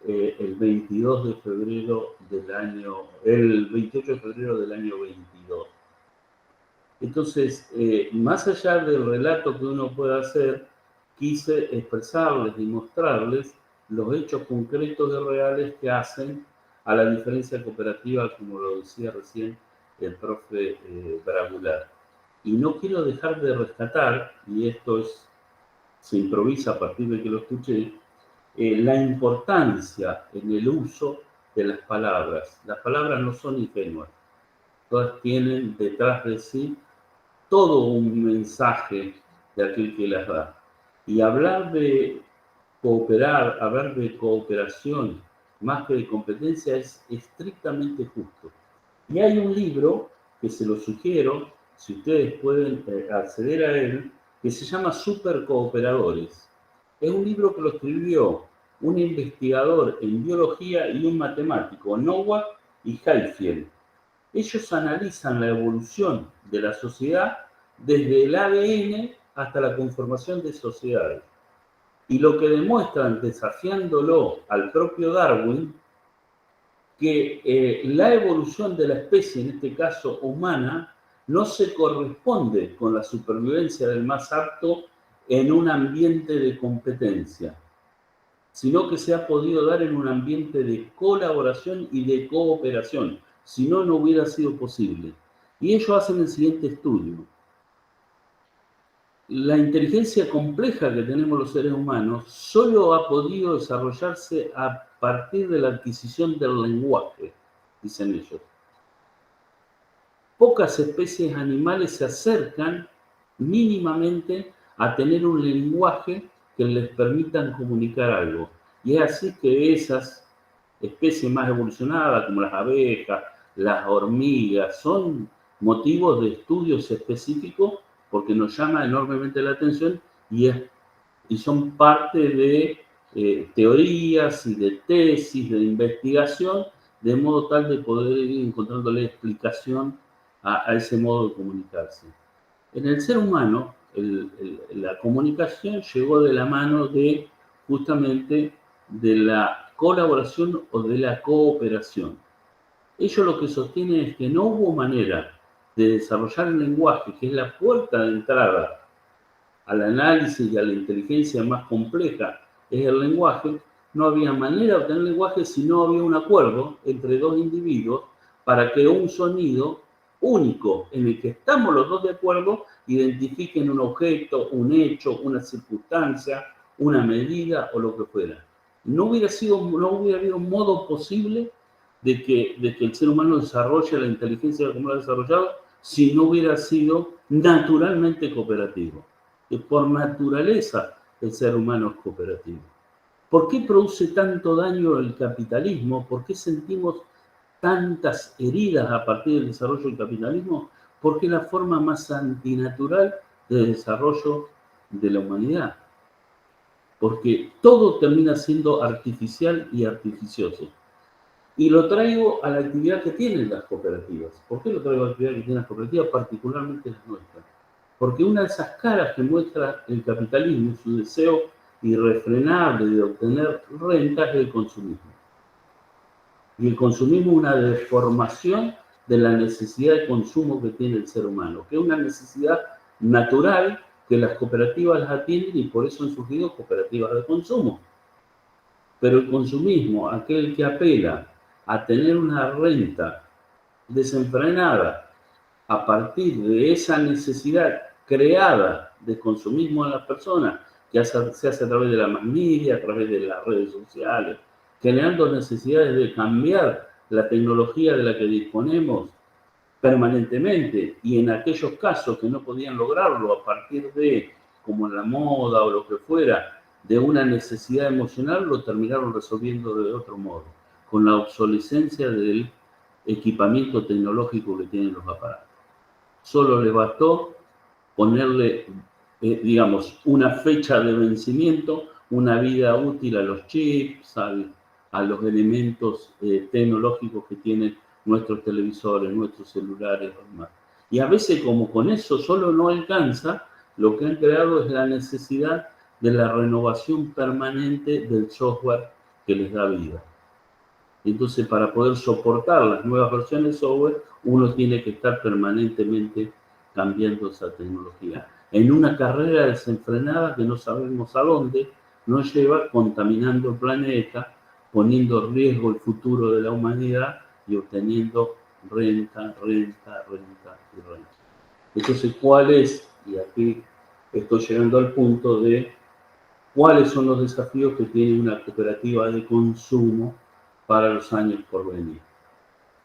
el 28 de febrero del año 22. Entonces, más allá del relato que uno pueda hacer, quise expresarles y mostrarles los hechos concretos y reales que hacen a la diferencia cooperativa, como lo decía recién el profe Bragular. Y no quiero dejar de rescatar, y esto se improvisa a partir de que lo escuché, la importancia en el uso de las palabras. Las palabras no son ingenuas, todas tienen detrás de sí todo un mensaje de aquel que las da. Y hablar de cooperar, hablar de cooperación, más que de competencia, es estrictamente justo. Y hay un libro que se lo sugiero, si ustedes pueden acceder a él, que se llama Supercooperadores. Es un libro que lo escribió un investigador en biología y un matemático, Noah y Hayfield. Ellos analizan la evolución de la sociedad desde el ADN hasta la conformación de sociedades. Y lo que demuestran, desafiándolo al propio Darwin, que la evolución de la especie, en este caso humana, no se corresponde con la supervivencia del más apto en un ambiente de competencia, sino que se ha podido dar en un ambiente de colaboración y de cooperación. Si no, no hubiera sido posible. Y ellos hacen el siguiente estudio. La inteligencia compleja que tenemos los seres humanos solo ha podido desarrollarse a partir de la adquisición del lenguaje, dicen ellos. Pocas especies animales se acercan mínimamente a tener un lenguaje que les permitan comunicar algo. Y es así que esas especies más evolucionadas, como las abejas, las hormigas, son motivos de estudios específicos porque nos llama enormemente la atención y son parte de teorías y de tesis, de investigación, de modo tal de poder ir encontrándole explicación a ese modo de comunicarse. En el ser humano, la comunicación llegó de la mano de justamente de la colaboración o de la cooperación. Ellos lo que sostienen es que no hubo manera de desarrollar el lenguaje, que es la puerta de entrada al análisis y a la inteligencia más compleja, es el lenguaje. No había manera de obtener lenguaje si no había un acuerdo entre dos individuos para que un sonido único en el que estamos los dos de acuerdo identifiquen un objeto, un hecho, una circunstancia, una medida o lo que fuera. No hubiera habido un modo posible de que el ser humano desarrolle la inteligencia como lo ha desarrollado si no hubiera sido naturalmente cooperativo. Que por naturaleza el ser humano es cooperativo. ¿Por qué produce tanto daño el capitalismo? ¿Por qué sentimos tantas heridas a partir del desarrollo del capitalismo? Porque es la forma más antinatural de desarrollo de la humanidad. Porque todo termina siendo artificial y artificioso. Y lo traigo a la actividad que tienen las cooperativas. ¿Por qué lo traigo a la actividad que tienen las cooperativas, particularmente las nuestras? Porque una de esas caras que muestra el capitalismo, su deseo irrefrenable de obtener renta, es el consumismo. Y el consumismo es una deformación de la necesidad de consumo que tiene el ser humano, que es una necesidad natural que las cooperativas las atienden y por eso han surgido cooperativas de consumo. Pero el consumismo, aquel que apela a tener una renta desenfrenada a partir de esa necesidad creada de consumismo en las personas, que se hace a través de la mass media, a través de las redes sociales, generando necesidades de cambiar la tecnología de la que disponemos permanentemente, y en aquellos casos que no podían lograrlo a partir de, como en la moda o lo que fuera, de una necesidad emocional, lo terminaron resolviendo de otro modo, con la obsolescencia del equipamiento tecnológico que tienen los aparatos. Solo les bastó ponerle, digamos, una fecha de vencimiento, una vida útil a los chips, a a los elementos tecnológicos que tienen nuestros televisores, nuestros celulares y demás. Y a veces, como con eso solo no alcanza, lo que han creado es la necesidad de la renovación permanente del software que les da vida. Entonces, para poder soportar las nuevas versiones de software, uno tiene que estar permanentemente cambiando esa tecnología. En una carrera desenfrenada que no sabemos a dónde nos lleva, contaminando el planeta, poniendo en riesgo el futuro de la humanidad y obteniendo renta. Entonces, ¿cuál es? Y aquí estoy llegando al punto de cuáles son los desafíos que tiene una cooperativa de consumo para los años por venir.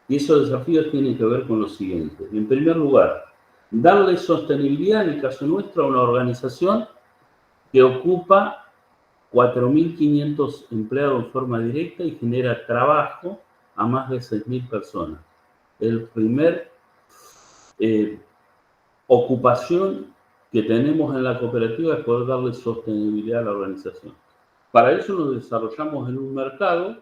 Y esos desafíos tienen que ver con lo siguiente. En primer lugar, darle sostenibilidad, en el caso nuestro, a una organización que ocupa 4.500 empleados en forma directa y genera trabajo a más de 6.000 personas. El primer ocupación que tenemos en la cooperativa es poder darle sostenibilidad a la organización. Para eso nos desarrollamos en un mercado,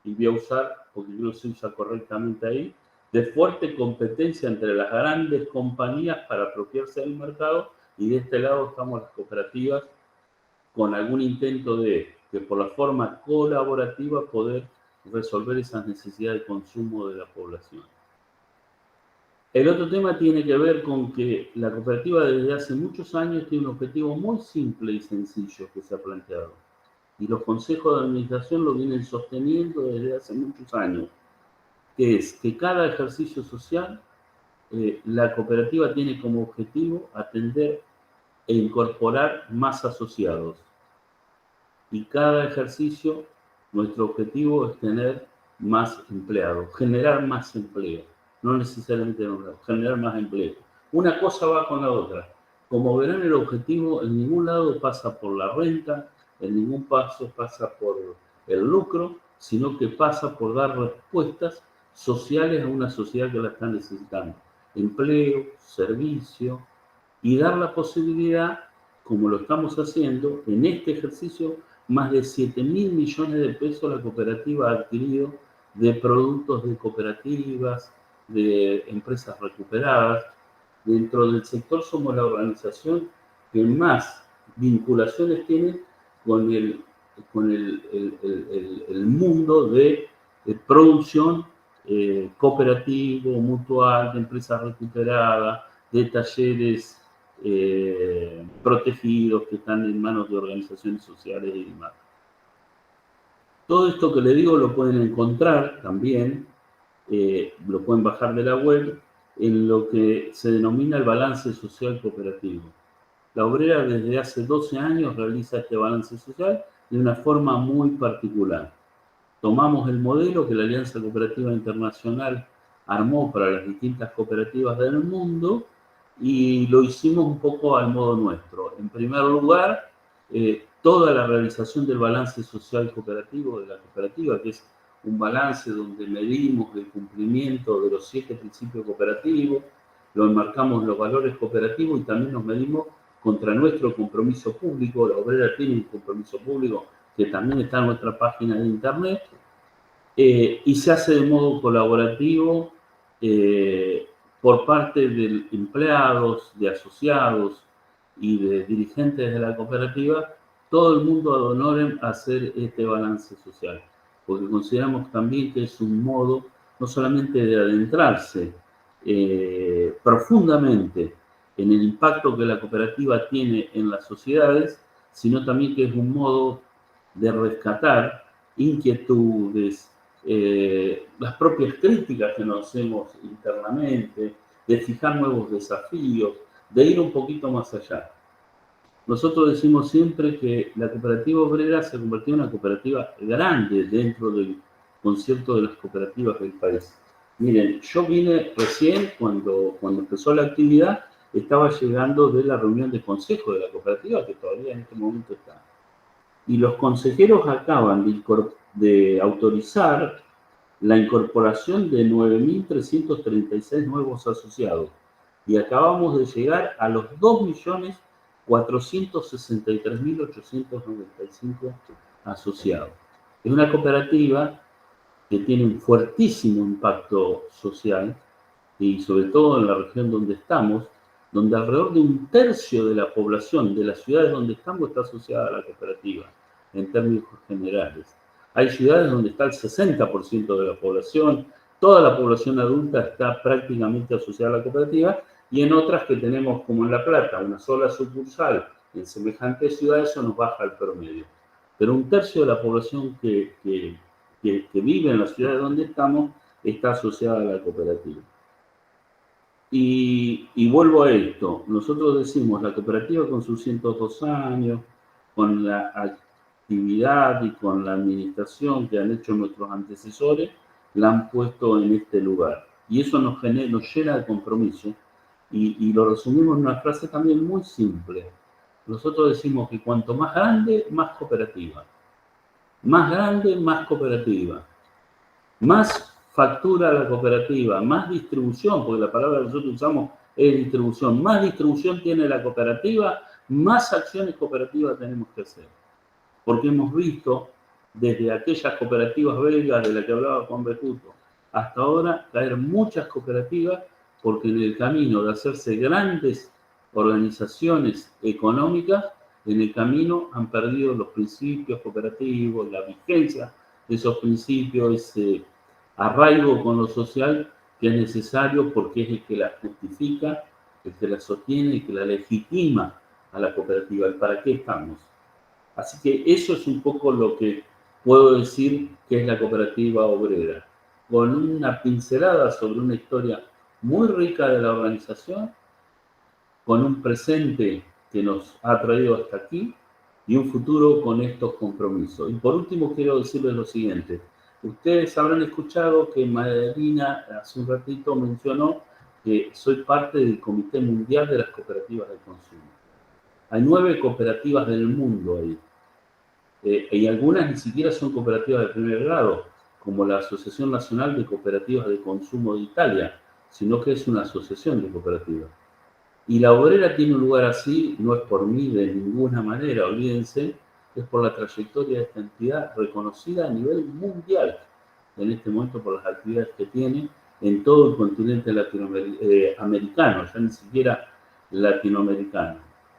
y voy a usar, porque no se usa correctamente ahí, de fuerte competencia entre las grandes compañías para apropiarse del mercado, y de este lado estamos las cooperativas con algún intento de que por la forma colaborativa poder resolver esas necesidades de consumo de la población. El otro tema tiene que ver con que la cooperativa desde hace muchos años tiene un objetivo muy simple y sencillo que se ha planteado. Y los consejos de administración lo vienen sosteniendo desde hace muchos años, que es que cada ejercicio social, la cooperativa tiene como objetivo atender e incorporar más asociados. Y cada ejercicio, nuestro objetivo es tener más empleados, generar más empleo. No necesariamente generar más empleo. Una cosa va con la otra. Como verán, el objetivo en ningún lado pasa por la renta, en ningún paso pasa por el lucro, sino que pasa por dar respuestas sociales a una sociedad que la está necesitando. Empleo, servicio, y dar la posibilidad, como lo estamos haciendo, en este ejercicio, más de 7.000 millones de pesos la cooperativa ha adquirido de productos de cooperativas, de empresas recuperadas. Dentro del sector somos la organización que más vinculaciones tiene con el mundo de producción cooperativo, mutual, de empresas recuperadas, de talleres protegidos que están en manos de organizaciones sociales y demás. Todo esto que le digo lo pueden encontrar también, lo pueden bajar de la web, en lo que se denomina el balance social cooperativo. La Obrera desde hace 12 años realiza este balance social de una forma muy particular. Tomamos el modelo que la Alianza Cooperativa Internacional armó para las distintas cooperativas del mundo y lo hicimos un poco al modo nuestro. En primer lugar, toda la realización del balance social cooperativo de la cooperativa, que es un balance donde medimos el cumplimiento de los 7 principios cooperativos, lo enmarcamos en los valores cooperativos y también nos medimos contra nuestro compromiso público. La Obrera tiene un compromiso público que también está en nuestra página de internet, y se hace de modo colaborativo por parte de empleados, de asociados y de dirigentes de la cooperativa, todo el mundo ad honorem a hacer este balance social, porque consideramos también que es un modo no solamente de adentrarse profundamente en el impacto que la cooperativa tiene en las sociedades, sino también que es un modo de rescatar inquietudes, las propias críticas que nos hacemos internamente, de fijar nuevos desafíos, de ir un poquito más allá. Nosotros decimos siempre que la cooperativa obrera se convirtió en una cooperativa grande dentro del concierto de las cooperativas del país. Miren, yo vine recién, cuando empezó la actividad, estaba llegando de la reunión de consejo de la cooperativa, que todavía en este momento está. Y los consejeros acaban de autorizar la incorporación de 9.336 nuevos asociados. Y acabamos de llegar a los 2.463.895 asociados. Es una cooperativa que tiene un fuertísimo impacto social y sobre todo en la región donde estamos, donde alrededor de 1/3 de la población de las ciudades donde estamos está asociada a la cooperativa, en términos generales. Hay ciudades donde está el 60% de la población, toda la población adulta está prácticamente asociada a la cooperativa, y en otras que tenemos, como en La Plata, una sola sucursal en semejantes ciudades, eso nos baja el promedio. Pero 1/3 de la población que vive en las ciudades donde estamos está asociada a la cooperativa. Y vuelvo a esto, nosotros decimos, la cooperativa con sus 102 años, con la actividad y con la administración que han hecho nuestros antecesores, la han puesto en este lugar. Y eso nos llena de compromiso. Y lo resumimos en una frase también muy simple. Nosotros decimos que cuanto más grande, más cooperativa. Más grande, más cooperativa. Más factura la cooperativa, más distribución, porque la palabra que nosotros usamos es distribución. Más distribución tiene la cooperativa, más acciones cooperativas tenemos que hacer. Porque hemos visto desde aquellas cooperativas belgas de las que hablaba Juan Bejuto hasta ahora caer muchas cooperativas, porque en el camino de hacerse grandes organizaciones económicas, en el camino han perdido los principios cooperativos, la vigencia de esos principios, ese arraigo con lo social que es necesario, porque es el que la justifica, el que la sostiene y que la legitima a la cooperativa, el para qué estamos. Así que eso es un poco lo que puedo decir que es la cooperativa obrera, con una pincelada sobre una historia muy rica de la organización, con un presente que nos ha traído hasta aquí y un futuro con estos compromisos. Y por último quiero decirles lo siguiente. Ustedes habrán escuchado que Marina hace un ratito mencionó que soy parte del Comité Mundial de las Cooperativas de Consumo. Hay 9 cooperativas del mundo ahí. Y algunas ni siquiera son cooperativas de primer grado, como la Asociación Nacional de Cooperativas de Consumo de Italia, sino que es una asociación de cooperativas. Y la obrera tiene un lugar así, no es por mí de ninguna manera, olvídense, es por la trayectoria de esta entidad reconocida a nivel mundial, en este momento por las actividades que tiene en todo el continente latinoamericano, ya ni siquiera latinoamericano.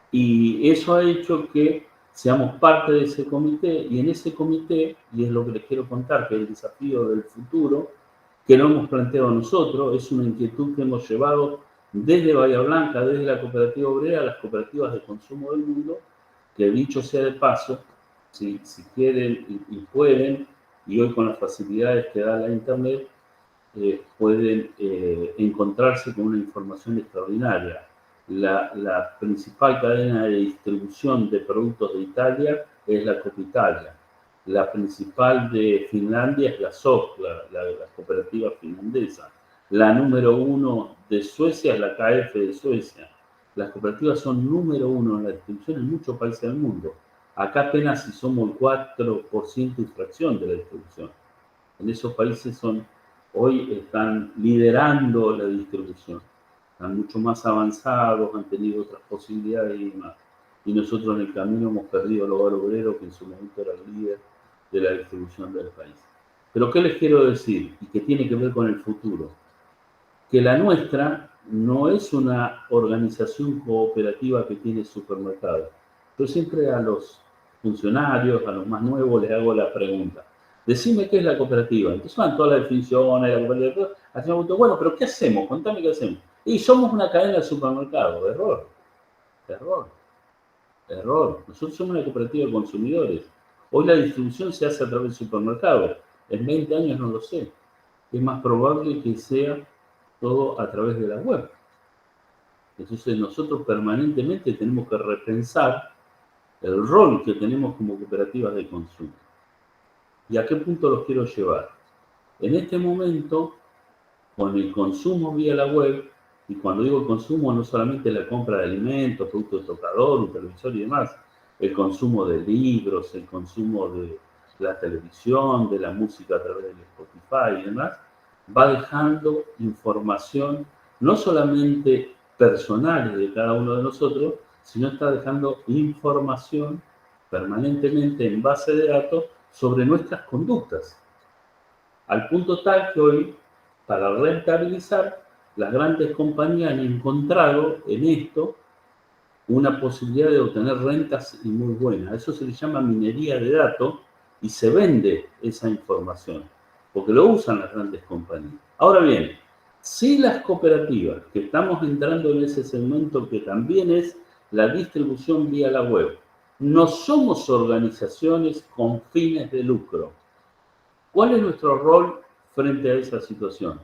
Y eso ha hecho que seamos parte de ese comité, y en ese comité, y es lo que les quiero contar, que es el desafío del futuro, que lo hemos planteado nosotros, es una inquietud que hemos llevado desde Bahía Blanca, desde la cooperativa obrera, a las cooperativas de consumo del mundo, que dicho sea de paso, si quieren y pueden, y hoy con las facilidades que da la internet, pueden encontrarse con una información extraordinaria. La principal cadena de distribución de productos de Italia es la Copitalia. La principal de Finlandia es la SOC, la cooperativa finlandesa. La número 1 de Suecia es la KF de Suecia. Las cooperativas son número 1 en la distribución en muchos países del mundo. Acá apenas si somos el 4% y fracción de la distribución. En esos países hoy están liderando la distribución. Están mucho más avanzados, han tenido otras posibilidades y demás. Y nosotros en el camino hemos perdido el hogar obrero, que en su momento era el líder de la distribución del país. Pero ¿qué les quiero decir? Y que tiene que ver con el futuro. Que la nuestra no es una organización cooperativa que tiene supermercados. Yo siempre a los funcionarios, a los más nuevos, les hago la pregunta. Decime qué es la cooperativa. Entonces van todas las definiciones, la cooperativa, hacemos, bueno, pero ¿qué hacemos? Contame qué hacemos. Y somos una cadena de supermercados. Error. Nosotros somos una cooperativa de consumidores. Hoy la distribución se hace a través del supermercado. En 20 años no lo sé. Es más probable que sea todo a través de la web. Entonces nosotros permanentemente tenemos que repensar el rol que tenemos como cooperativas de consumo. ¿Y a qué punto los quiero llevar? En este momento, con el consumo vía la web, y cuando digo consumo no solamente la compra de alimentos, productos de tocador, un televisor y demás, el consumo de libros, el consumo de la televisión, de la música a través del Spotify y demás, va dejando información no solamente personal de cada uno de nosotros, sino está dejando información permanentemente en base de datos sobre nuestras conductas, al punto tal que hoy, para rentabilizar, las grandes compañías han encontrado en esto una posibilidad de obtener rentas muy buenas. Eso se le llama minería de datos y se vende esa información, porque lo usan las grandes compañías. Ahora bien, si las cooperativas, que estamos entrando en ese segmento que también es la distribución vía la web, no somos organizaciones con fines de lucro. ¿Cuál es nuestro rol frente a esa situación?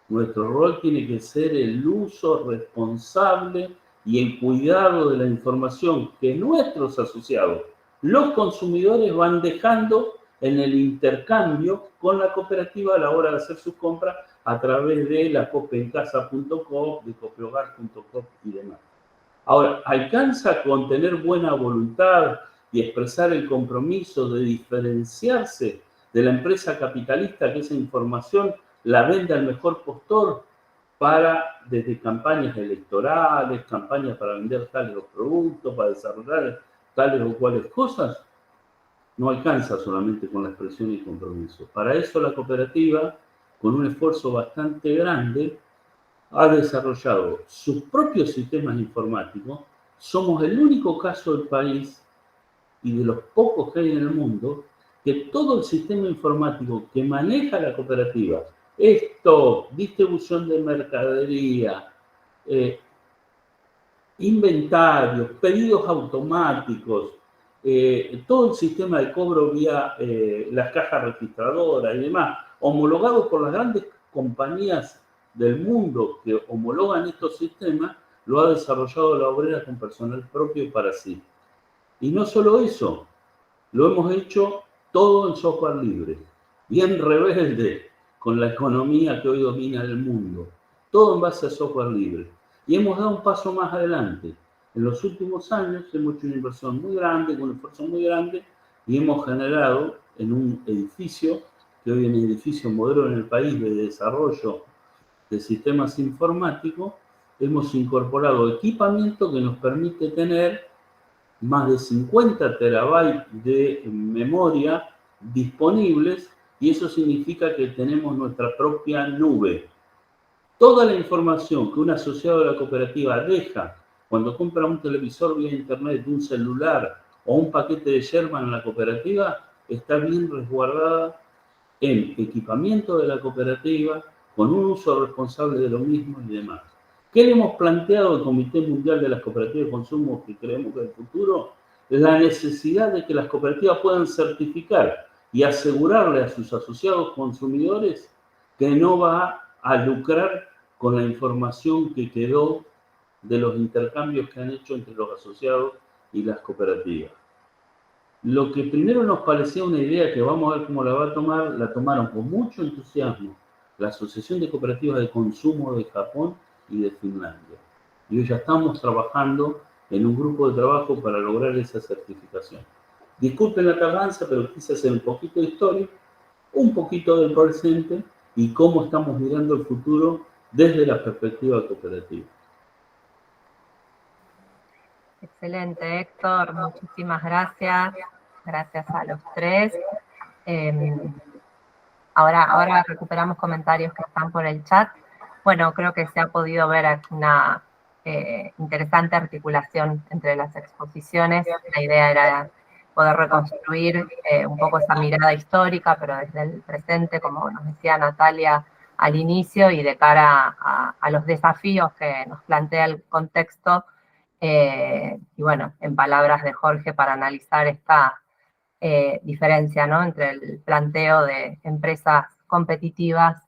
Nuestro rol tiene que ser el uso responsable y el cuidado de la información que nuestros asociados, los consumidores, van dejando en el intercambio con la cooperativa a la hora de hacer sus compras a través de la copencasa.com, de copiogar.com y demás. Ahora, ¿alcanza con tener buena voluntad y expresar el compromiso de diferenciarse de la empresa capitalista que esa información la vende al mejor postor para, desde campañas electorales, campañas para vender tales productos, para desarrollar tales o cuales cosas? No alcanza solamente con la expresión y compromiso. Para eso la cooperativa, con un esfuerzo bastante grande, ha desarrollado sus propios sistemas informáticos. Somos el único caso del país y de los pocos que hay en el mundo que todo el sistema informático que maneja la cooperativa, stock, distribución de mercadería, inventarios, pedidos automáticos, todo el sistema de cobro vía las cajas registradoras y demás, homologados por las grandes compañías del mundo que homologan estos sistemas, lo ha desarrollado la obrera con personal propio para sí. Y no solo eso, lo hemos hecho todo en software libre, bien rebelde con la economía que hoy domina el mundo, todo en base a software libre. Y hemos dado un paso más adelante. En los últimos años hemos hecho una inversión muy grande, con un esfuerzo muy grande, y hemos generado en un edificio, que hoy es un edificio modelo en el país de desarrollo de sistemas informáticos, hemos incorporado equipamiento que nos permite tener más de 50 terabytes de memoria disponibles, y eso significa que tenemos nuestra propia nube. Toda la información que un asociado de la cooperativa deja cuando compra un televisor vía internet, un celular o un paquete de Sherman en la cooperativa está bien resguardada en equipamiento de la cooperativa, con un uso responsable de lo mismo y demás. ¿Qué le hemos planteado al Comité Mundial de las Cooperativas de Consumo que creemos que es el futuro? La necesidad de que las cooperativas puedan certificar y asegurarle a sus asociados consumidores que no va a lucrar con la información que quedó de los intercambios que han hecho entre los asociados y las cooperativas. Lo que primero nos parecía una idea que vamos a ver cómo la va a tomar, la tomaron con mucho entusiasmo la Asociación de Cooperativas de Consumo de Japón y de Finlandia. Y hoy ya estamos trabajando en un grupo de trabajo para lograr esa certificación. Disculpen la tardanza, pero quise hacer un poquito de historia, un poquito del presente y cómo estamos mirando el futuro desde la perspectiva cooperativa. Excelente, Héctor. Muchísimas gracias. Gracias a los tres. Ahora recuperamos comentarios que están por el chat. Bueno, creo que se ha podido ver una interesante articulación entre las exposiciones. La idea era poder reconstruir un poco esa mirada histórica, pero desde el presente, como nos decía Natalia al inicio, y de cara a los desafíos que nos plantea el contexto. Y bueno, en palabras de Jorge, para analizar esta diferencia, ¿no?, entre el planteo de empresas competitivas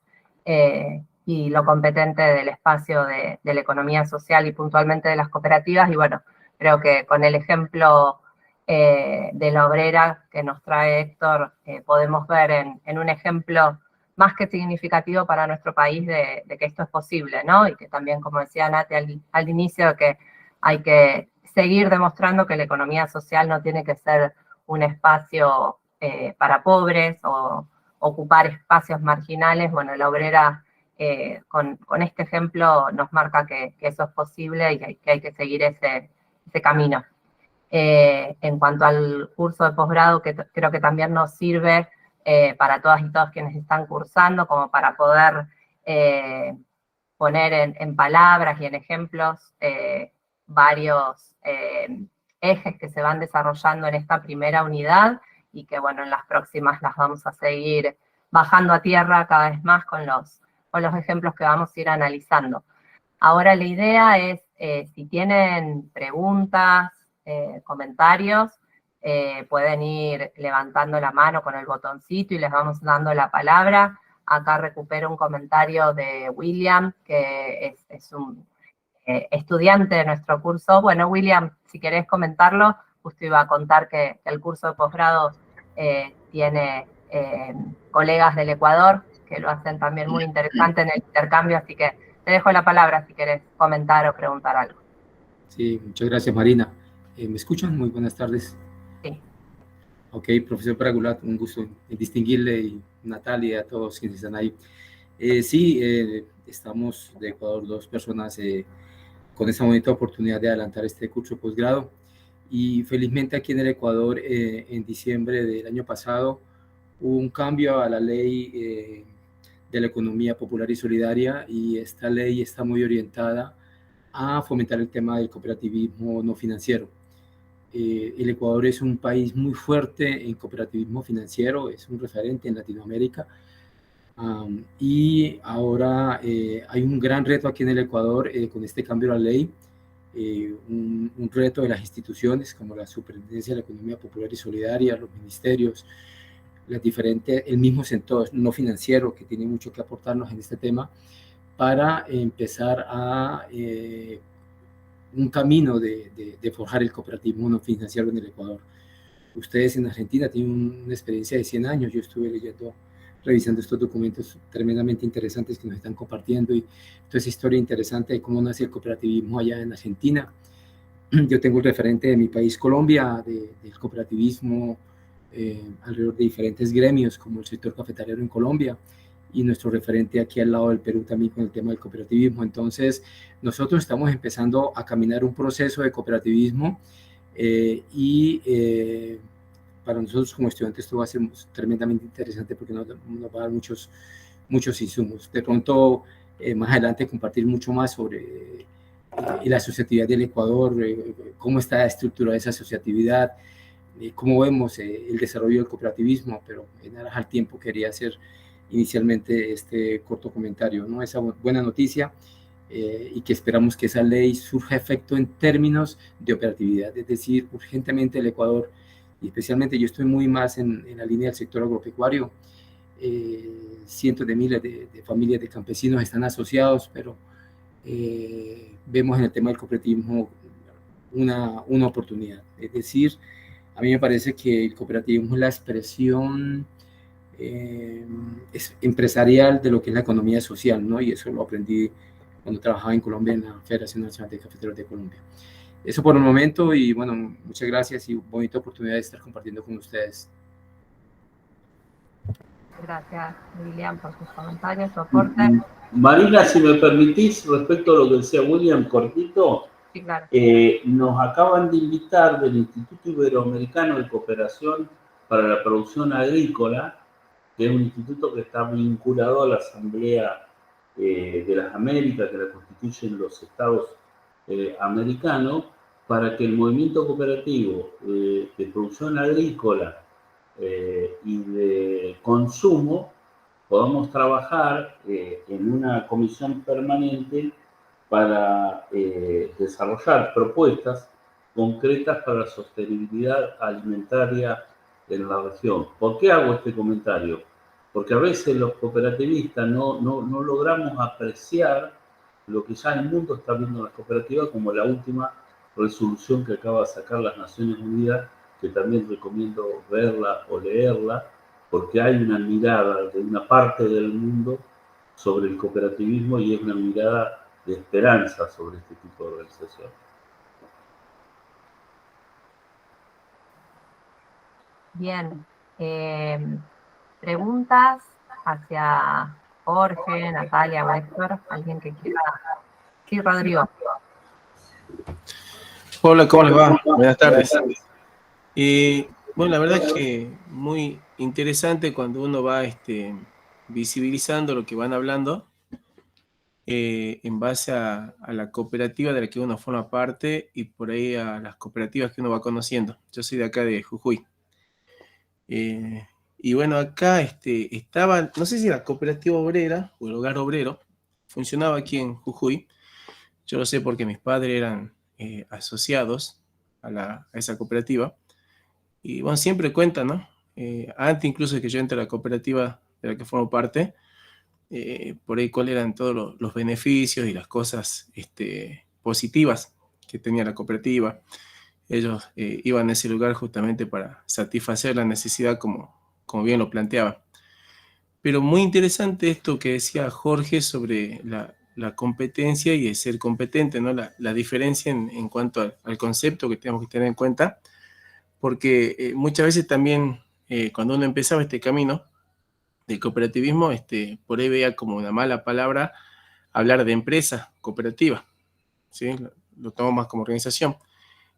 y lo competente del espacio de la economía social y puntualmente de las cooperativas. Y bueno, creo que con el ejemplo de la obrera que nos trae Héctor, podemos ver en un ejemplo más que significativo para nuestro país de que esto es posible, ¿no? Y que también, como decía Nati al inicio, que hay que seguir demostrando que la economía social no tiene que ser un espacio para pobres o ocupar espacios marginales. Bueno, la obrera con este ejemplo nos marca que eso es posible y que hay que seguir ese camino. En cuanto al curso de posgrado, que creo que también nos sirve para todas y todos quienes están cursando, como para poder poner en palabras y en ejemplos varios ejes que se van desarrollando en esta primera unidad y que, bueno, en las próximas las vamos a seguir bajando a tierra cada vez más con los ejemplos que vamos a ir analizando. Ahora la idea es, si tienen preguntas, comentarios, pueden ir levantando la mano con el botoncito y les vamos dando la palabra. Acá recupero un comentario de William, que es un estudiante de nuestro curso. Bueno, William, si querés comentarlo, justo iba a contar que el curso de posgrado tiene colegas del Ecuador que lo hacen también muy interesante en el intercambio, así que te dejo la palabra si querés comentar o preguntar algo. Sí, muchas gracias, Marina. ¿Me escuchan? Muy buenas tardes. Sí. Ok, profesor Pragulat, un gusto distinguirle, y Natalia, a todos quienes están ahí. Sí, estamos de Ecuador, 2 personas con esta bonita oportunidad de adelantar este curso de posgrado. Y felizmente aquí en el Ecuador, en diciembre del año pasado, hubo un cambio a la ley de la economía popular y solidaria, y esta ley está muy orientada a fomentar el tema del cooperativismo no financiero. El Ecuador es un país muy fuerte en cooperativismo financiero, es un referente en Latinoamérica, y ahora hay un gran reto aquí en el Ecuador con este cambio a la ley, un reto de las instituciones como la Superintendencia de la Economía Popular y Solidaria, los ministerios, el mismo sector no financiero, que tiene mucho que aportarnos en este tema, para empezar a un camino de forjar el cooperativismo no financiero en el Ecuador. Ustedes en Argentina tienen una experiencia de 100 años, yo estuve revisando estos documentos tremendamente interesantes que nos están compartiendo, y toda esa historia interesante de cómo nace el cooperativismo allá en Argentina. Yo tengo el referente de mi país, Colombia, del cooperativismo alrededor de diferentes gremios, como el sector cafetalero en Colombia, y nuestro referente aquí al lado del Perú también con el tema del cooperativismo. Entonces, nosotros estamos empezando a caminar un proceso de cooperativismo para nosotros como estudiantes esto va a ser tremendamente interesante porque nos va a dar muchos insumos. De pronto, más adelante compartir mucho más sobre la asociatividad del Ecuador, cómo está estructurada esa asociatividad, cómo vemos el desarrollo del cooperativismo, pero en aras al tiempo quería hacer inicialmente este corto comentario, ¿no? Esa buena noticia, y que esperamos que esa ley surja efecto en términos de operatividad, es decir, urgentemente el Ecuador, y especialmente yo estoy muy más en la línea del sector agropecuario, cientos de miles de familias de campesinos están asociados, pero vemos en el tema del cooperativismo una oportunidad, es decir, a mí me parece que el cooperativismo es la expresión es empresarial de lo que es la economía social, ¿no? Y eso lo aprendí cuando trabajaba en Colombia en la Federación Nacional de Cafeteros de Colombia. Eso por el momento, y bueno, muchas gracias y bonita oportunidad de estar compartiendo con ustedes. Gracias, William, por sus comentarios, su aporte. Marina, si me permitís, respecto a lo que decía William, cortito, sí, claro. Nos acaban de invitar del Instituto Iberoamericano de Cooperación para la Producción Agrícola, que es un instituto que está vinculado a la Asamblea de las Américas, que la constituyen los estados americanos, para que el movimiento cooperativo de producción agrícola y de consumo podamos trabajar en una comisión permanente para desarrollar propuestas concretas para la sostenibilidad alimentaria en la región. ¿Por qué hago este comentario? Porque a veces los cooperativistas no logramos apreciar lo que ya el mundo está viendo en las cooperativas, como la última resolución que acaba de sacar las Naciones Unidas, que también recomiendo verla o leerla, porque hay una mirada de una parte del mundo sobre el cooperativismo y es una mirada de esperanza sobre este tipo de organización. Bien. Preguntas hacia Jorge, Natalia o Héctor, alguien que quiera. Sí, Rodrigo. Hola, ¿cómo les va? Buenas tardes. Bueno, la verdad es que muy interesante cuando uno va visibilizando lo que van hablando en base a la cooperativa de la que uno forma parte y por ahí a las cooperativas que uno va conociendo. Yo soy de acá de Jujuy. Y bueno, acá estaba, no sé si la cooperativa obrera o el hogar obrero, funcionaba aquí en Jujuy. Yo lo sé porque mis padres eran asociados a esa cooperativa. Y bueno, siempre cuentan, ¿no? Antes incluso de que yo entre a la cooperativa de la que formo parte, por ahí cuáles eran todos los beneficios y las cosas positivas que tenía la cooperativa. Ellos iban a ese lugar justamente para satisfacer la necesidad como bien lo planteaba. Pero muy interesante esto que decía Jorge sobre la competencia y el ser competente, ¿no? La diferencia en cuanto al concepto que tenemos que tener en cuenta, porque muchas veces también cuando uno empezaba este camino del cooperativismo, por ahí veía como una mala palabra hablar de empresa cooperativa, ¿sí? Lo tomo más como organización.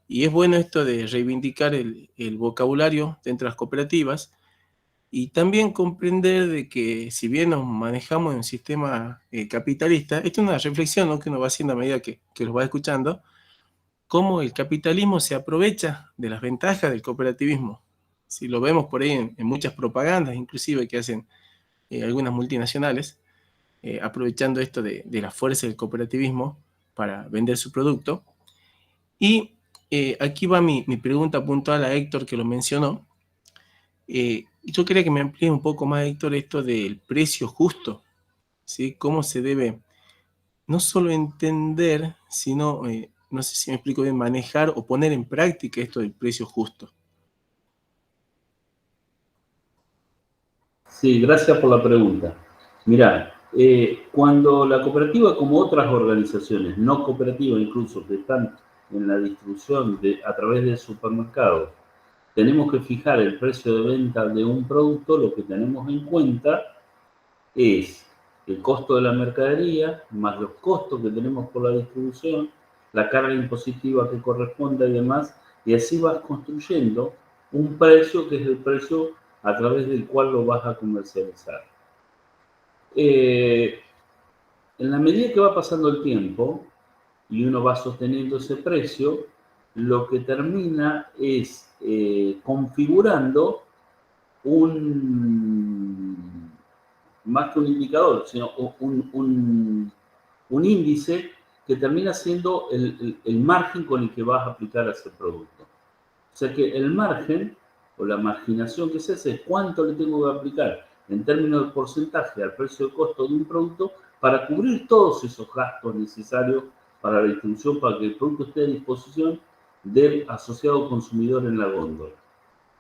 Y es bueno esto de reivindicar el vocabulario dentro de las cooperativas y también comprender de que si bien nos manejamos en un sistema capitalista, esta es una reflexión, ¿no?, que uno va haciendo a medida que los va escuchando, cómo el capitalismo se aprovecha de las ventajas del cooperativismo. Si lo vemos por ahí en muchas propagandas, inclusive que hacen algunas multinacionales, aprovechando esto de la fuerza del cooperativismo para vender su producto. Y aquí va mi pregunta puntual a Héctor, que lo mencionó. Yo quería que me amplíe un poco más, Héctor, esto del precio justo, ¿sí? Cómo se debe no solo entender, sino, no sé si me explico bien, manejar o poner en práctica esto del precio justo. Sí, gracias por la pregunta. Mirá, cuando la cooperativa, como otras organizaciones no cooperativas incluso que están en la distribución a través del supermercado, tenemos que fijar el precio de venta de un producto, lo que tenemos en cuenta es el costo de la mercadería, más los costos que tenemos por la distribución, la carga impositiva que corresponda y demás, y así vas construyendo un precio que es el precio a través del cual lo vas a comercializar. En la medida que va pasando el tiempo y uno va sosteniendo ese precio, lo que termina es configurando más que un indicador, sino un índice que termina siendo el margen con el que vas a aplicar a ese producto. O sea que el margen o la marginación que se hace es cuánto le tengo que aplicar en términos de porcentaje al precio de costo de un producto para cubrir todos esos gastos necesarios para la distribución, para que el producto esté a disposición del asociado consumidor en la góndola.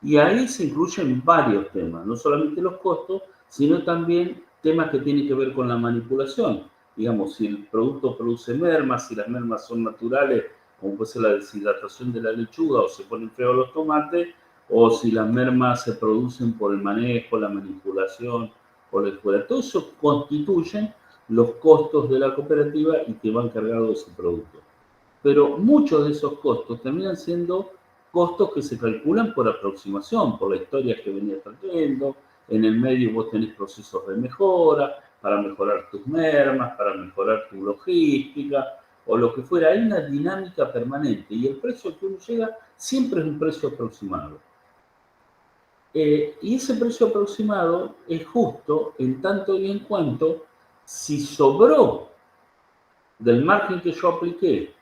Y ahí se incluyen varios temas, no solamente los costos, sino también temas que tienen que ver con la manipulación. Digamos, si el producto produce mermas, si las mermas son naturales, como puede ser la deshidratación de la lechuga, o se ponen feos los tomates, o si las mermas se producen por el manejo, la manipulación, o la escuela. Todo eso constituyen los costos de la cooperativa y que van cargados de ese producto. Pero muchos de esos costos terminan siendo costos que se calculan por aproximación, por la historia que venías trayendo. En el medio vos tenés procesos de mejora para mejorar tus mermas, para mejorar tu logística o lo que fuera. Hay una dinámica permanente y el precio que uno llega siempre es un precio aproximado. Y ese precio aproximado es justo en tanto y en cuanto si sobró del margen que yo apliqué,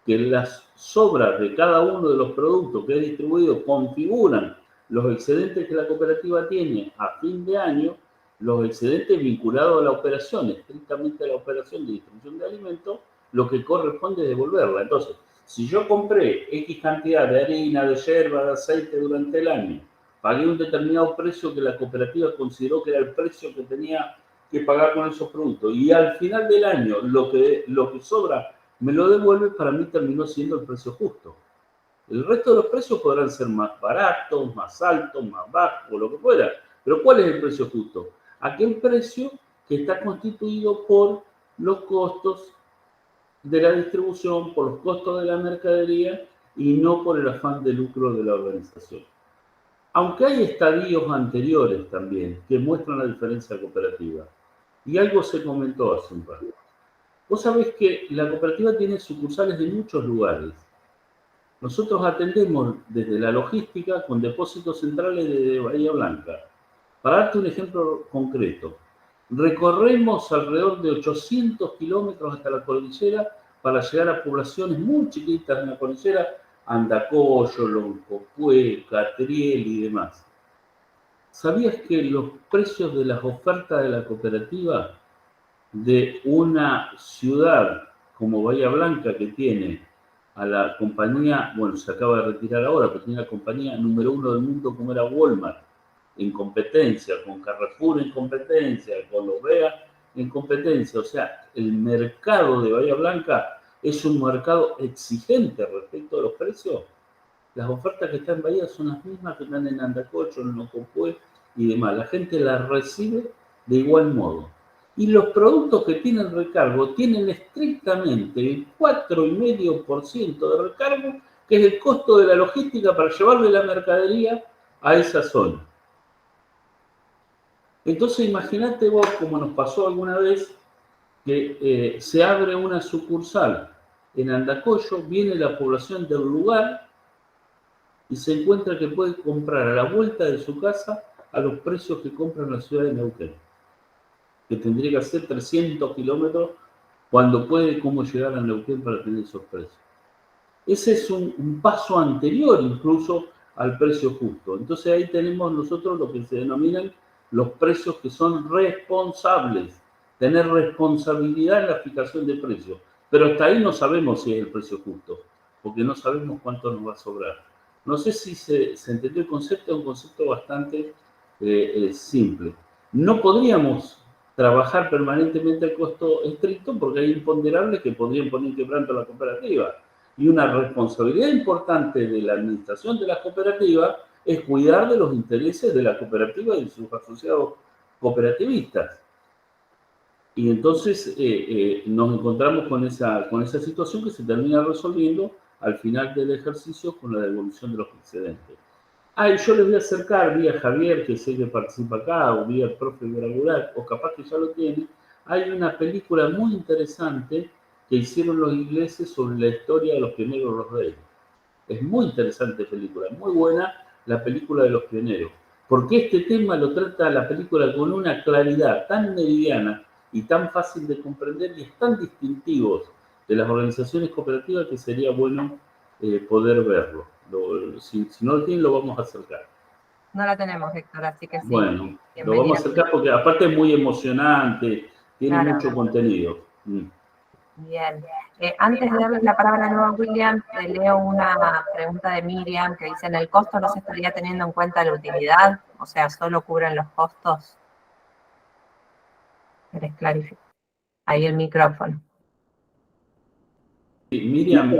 que las sobras de cada uno de los productos que he distribuido configuran los excedentes que la cooperativa tiene a fin de año, los excedentes vinculados a la operación, estrictamente a la operación de distribución de alimentos, lo que corresponde es devolverla. Entonces, si yo compré X cantidad de harina, de yerba, de aceite durante el año, pagué un determinado precio que la cooperativa consideró que era el precio que tenía que pagar con esos productos, y al final del año lo que sobra me lo devuelve, para mí terminó siendo el precio justo. El resto de los precios podrán ser más baratos, más altos, más bajos, o lo que fuera. Pero ¿cuál es el precio justo? Aquel precio que está constituido por los costos de la distribución, por los costos de la mercadería y no por el afán de lucro de la organización. Aunque hay estadios anteriores también que muestran la diferencia cooperativa. Y algo se comentó hace un rato. Vos sabés que la cooperativa tiene sucursales de muchos lugares. Nosotros atendemos desde la logística con depósitos centrales de Bahía Blanca. Para darte un ejemplo concreto, recorremos alrededor de 800 kilómetros hasta la cordillera para llegar a poblaciones muy chiquitas en la cordillera, Andacollo, Loncopué, Catriel y demás. ¿Sabías que los precios de las ofertas de la cooperativa de una ciudad como Bahía Blanca, que tiene a la compañía, bueno, se acaba de retirar ahora, pero tiene la compañía número 1 del mundo como era Walmart, en competencia, con Carrefour en competencia, con Lovea en competencia? O sea, el mercado de Bahía Blanca es un mercado exigente respecto a los precios. Las ofertas que están en Bahía son las mismas que están en Andacollo, en Loncopué y demás. La gente las recibe de igual modo. Y los productos que tienen recargo tienen estrictamente el 4,5% de recargo, que es el costo de la logística para llevarle la mercadería a esa zona. Entonces imagínate vos, como nos pasó alguna vez, que se abre una sucursal en Andacollo, viene la población del lugar y se encuentra que puede comprar a la vuelta de su casa a los precios que compra en la ciudad de Neuquén, que tendría que hacer 300 kilómetros cuando puede cómo llegar a Neuquén para tener esos precios. Ese es un paso anterior incluso al precio justo. Entonces ahí tenemos nosotros lo que se denominan los precios que son responsables, tener responsabilidad en la fijación de precios. Pero hasta ahí no sabemos si es el precio justo, porque no sabemos cuánto nos va a sobrar. No sé si se entendió el concepto, es un concepto bastante simple. No podríamos trabajar permanentemente al costo estricto porque hay imponderables que podrían poner en quebranto a la cooperativa. Y una responsabilidad importante de la administración de la cooperativa es cuidar de los intereses de la cooperativa y de sus asociados cooperativistas. Y entonces nos encontramos con esa situación que se termina resolviendo al final del ejercicio con la devolución de los excedentes. Y yo les voy a acercar vía Javier, que sé que participa acá, o vía el profe Gragular, o capaz que ya lo tiene. Hay una película muy interesante que hicieron los ingleses sobre la historia de los pioneros los reyes. Es muy interesante película, muy buena la película de los pioneros, porque este tema lo trata la película con una claridad tan meridiana y tan fácil de comprender y es tan distintivo de las organizaciones cooperativas que sería bueno poder verlo. Si no lo tienen, lo vamos a acercar. No la tenemos, Héctor, así que sí. Bueno, lo vamos a acercar porque aparte es muy emocionante, tiene mucho contenido. Bien. Antes de darle la palabra de nuevo a William, leo una pregunta de Miriam que dice: ¿en el costo no se estaría teniendo en cuenta la utilidad? O sea, ¿solo cubren los costos? ¿Querés clarificar? Ahí el micrófono. Miriam,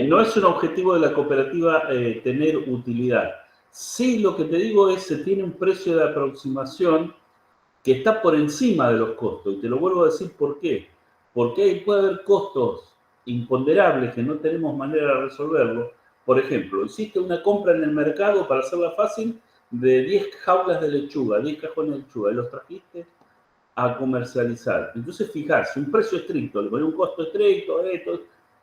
no es un objetivo de la cooperativa tener utilidad. Sí, lo que te digo es que se tiene un precio de aproximación que está por encima de los costos. Y te lo vuelvo a decir por qué. Porque ahí puede haber costos imponderables que no tenemos manera de resolverlo. Por ejemplo, hiciste una compra en el mercado, para hacerla fácil, de 10 jaulas de lechuga, 10 cajones de lechuga, y los trajiste a comercializar. Entonces, fijarse, un precio estricto, le ponía un costo estricto, esto,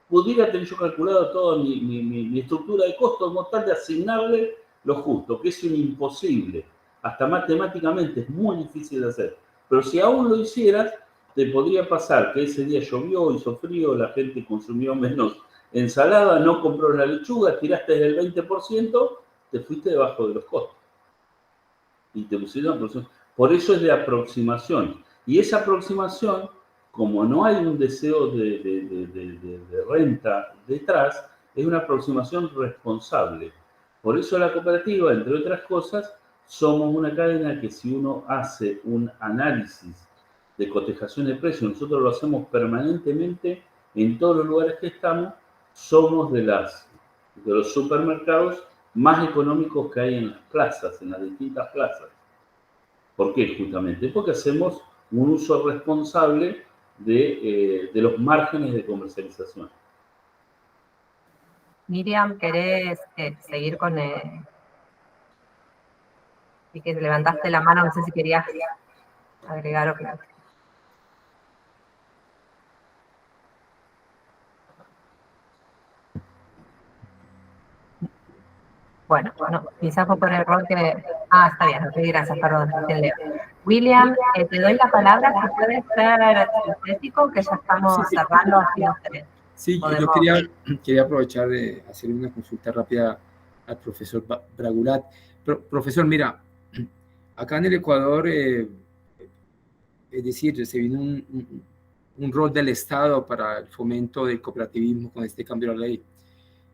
pudiera tener yo calculado toda mi estructura de costos, no tal de asignarle lo justo, que es un imposible. Hasta matemáticamente es muy difícil de hacer. Pero si aún lo hicieras, te podría pasar que ese día llovió, hizo frío, la gente consumió menos ensalada, no compró la lechuga, tiraste del 20%, te fuiste debajo de los costos. Y te pusieron aproximación. Por eso es de aproximación. Y esa aproximación, como no hay un deseo de renta detrás, es una aproximación responsable. Por eso la cooperativa, entre otras cosas, somos una cadena que si uno hace un análisis de cotejación de precios, nosotros lo hacemos permanentemente en todos los lugares que estamos, somos de los supermercados más económicos que hay en las plazas, en las distintas plazas. ¿Por qué? Justamente porque hacemos un uso responsable de los márgenes de comercialización. Miriam, ¿querés seguir con y que levantaste la mano? No sé si querías agregar o qué. Bueno, quizás fue por error que... Ah, está bien, ok, gracias, perdón, recién leo. William, te doy la palabra, si puede ser sintético, que ya estamos cerrando así ustedes. Sí, yo quería aprovechar de hacer una consulta rápida al profesor Bragulat. Profesor, mira, acá en el Ecuador, es decir, se vino un rol del Estado para el fomento del cooperativismo con este cambio de la ley.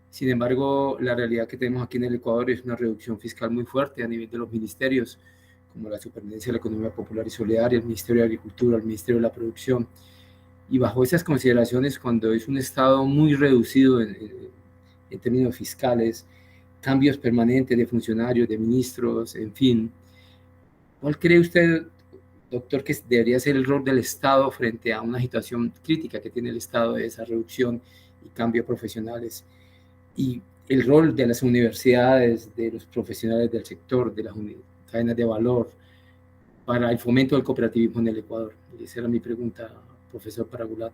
Sin embargo, la realidad que tenemos aquí en el Ecuador es una reducción fiscal muy fuerte a nivel de los ministerios, como la Superintendencia de la Economía Popular y Solidaria, el Ministerio de Agricultura, el Ministerio de la Producción. Y bajo esas consideraciones, cuando es un Estado muy reducido en términos fiscales, cambios permanentes de funcionarios, de ministros, en fin, ¿cuál cree usted, doctor, que debería ser el rol del Estado frente a una situación crítica que tiene el Estado de esa reducción y cambio profesionales? Y el rol de las universidades, de los profesionales del sector, de las cadenas de valor, para el fomento del cooperativismo en el Ecuador. Esa era mi pregunta, profesor Bragulat.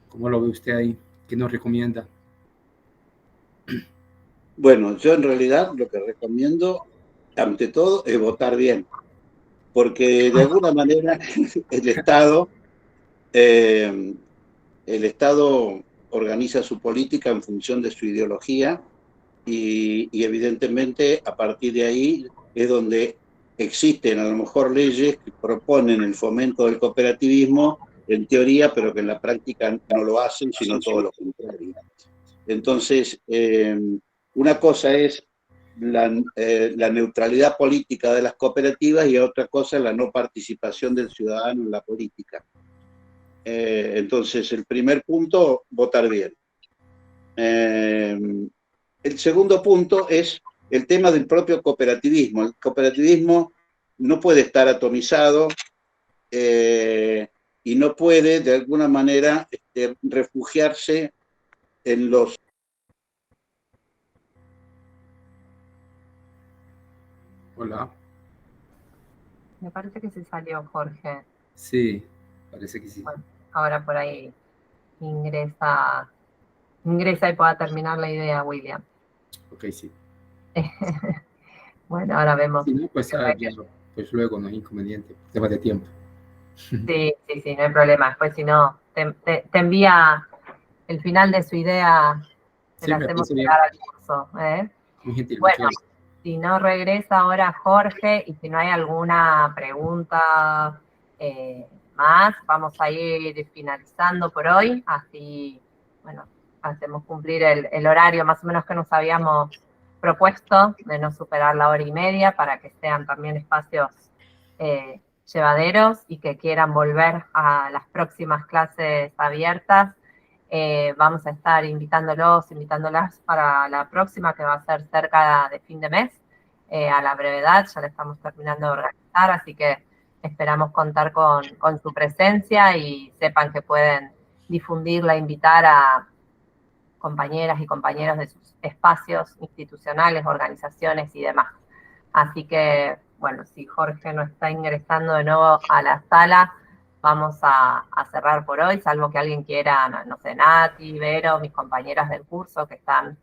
¿Cómo lo ve usted ahí? ¿Qué nos recomienda? Bueno, yo en realidad lo que recomiendo, ante todo, es votar bien, porque de alguna manera el Estado organiza su política en función de su ideología y evidentemente a partir de ahí es donde existen a lo mejor leyes que proponen el fomento del cooperativismo en teoría, pero que en la práctica no lo hacen, sino todo lo contrario. Entonces, una cosa es la neutralidad política de las cooperativas y otra cosa es la no participación del ciudadano en la política. Entonces, el primer punto, votar bien. El segundo punto es el tema del propio cooperativismo. El cooperativismo no puede estar atomizado y no puede, de alguna manera, refugiarse en los... Hola. Me parece que se salió Jorge. Sí, parece que sí. Bueno, ahora por ahí ingresa y pueda terminar la idea, William. Ok, sí. Bueno, ahora vemos. Sí, no, pues luego no hay inconveniente, tema de tiempo. Sí, no hay problema. Después, si no, te envía el final de su idea, se la hacemos llegar al curso. Muy gentil. Bueno, si no regresa ahora Jorge y si no hay alguna pregunta más, vamos a ir finalizando por hoy. Así, bueno, hacemos cumplir el horario más o menos que nos habíamos propuesto de no superar la 1:30 para que sean también espacios llevaderos y que quieran volver a las próximas clases abiertas. Vamos a estar invitándolas para la próxima, que va a ser cerca de fin de mes, a la brevedad, ya la estamos terminando de organizar, así que esperamos contar con su presencia y sepan que pueden difundirla, invitar a compañeras y compañeros de sus espacios institucionales, organizaciones y demás. Así que, bueno, si Jorge no está ingresando de nuevo a la sala, vamos a cerrar por hoy, salvo que alguien quiera, no sé, Nati, Vero, mis compañeras del curso que están,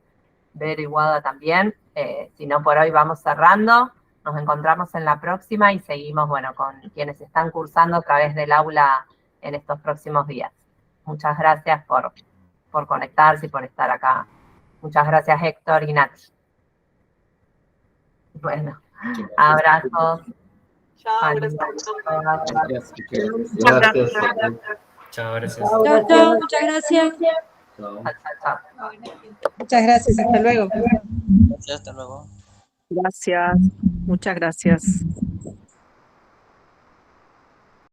Vero y Guada también. Si no, por hoy vamos cerrando. Nos encontramos en la próxima y seguimos, bueno, con quienes están cursando a través del aula en estos próximos días. Muchas gracias por conectarse y por estar acá. Muchas gracias, Héctor y Nati. Bueno, abrazos. Chao, Gracias. Chao, gracias. Chao, muchas gracias. Chao. Muchas gracias, hasta luego. Gracias, hasta luego. Gracias, muchas gracias.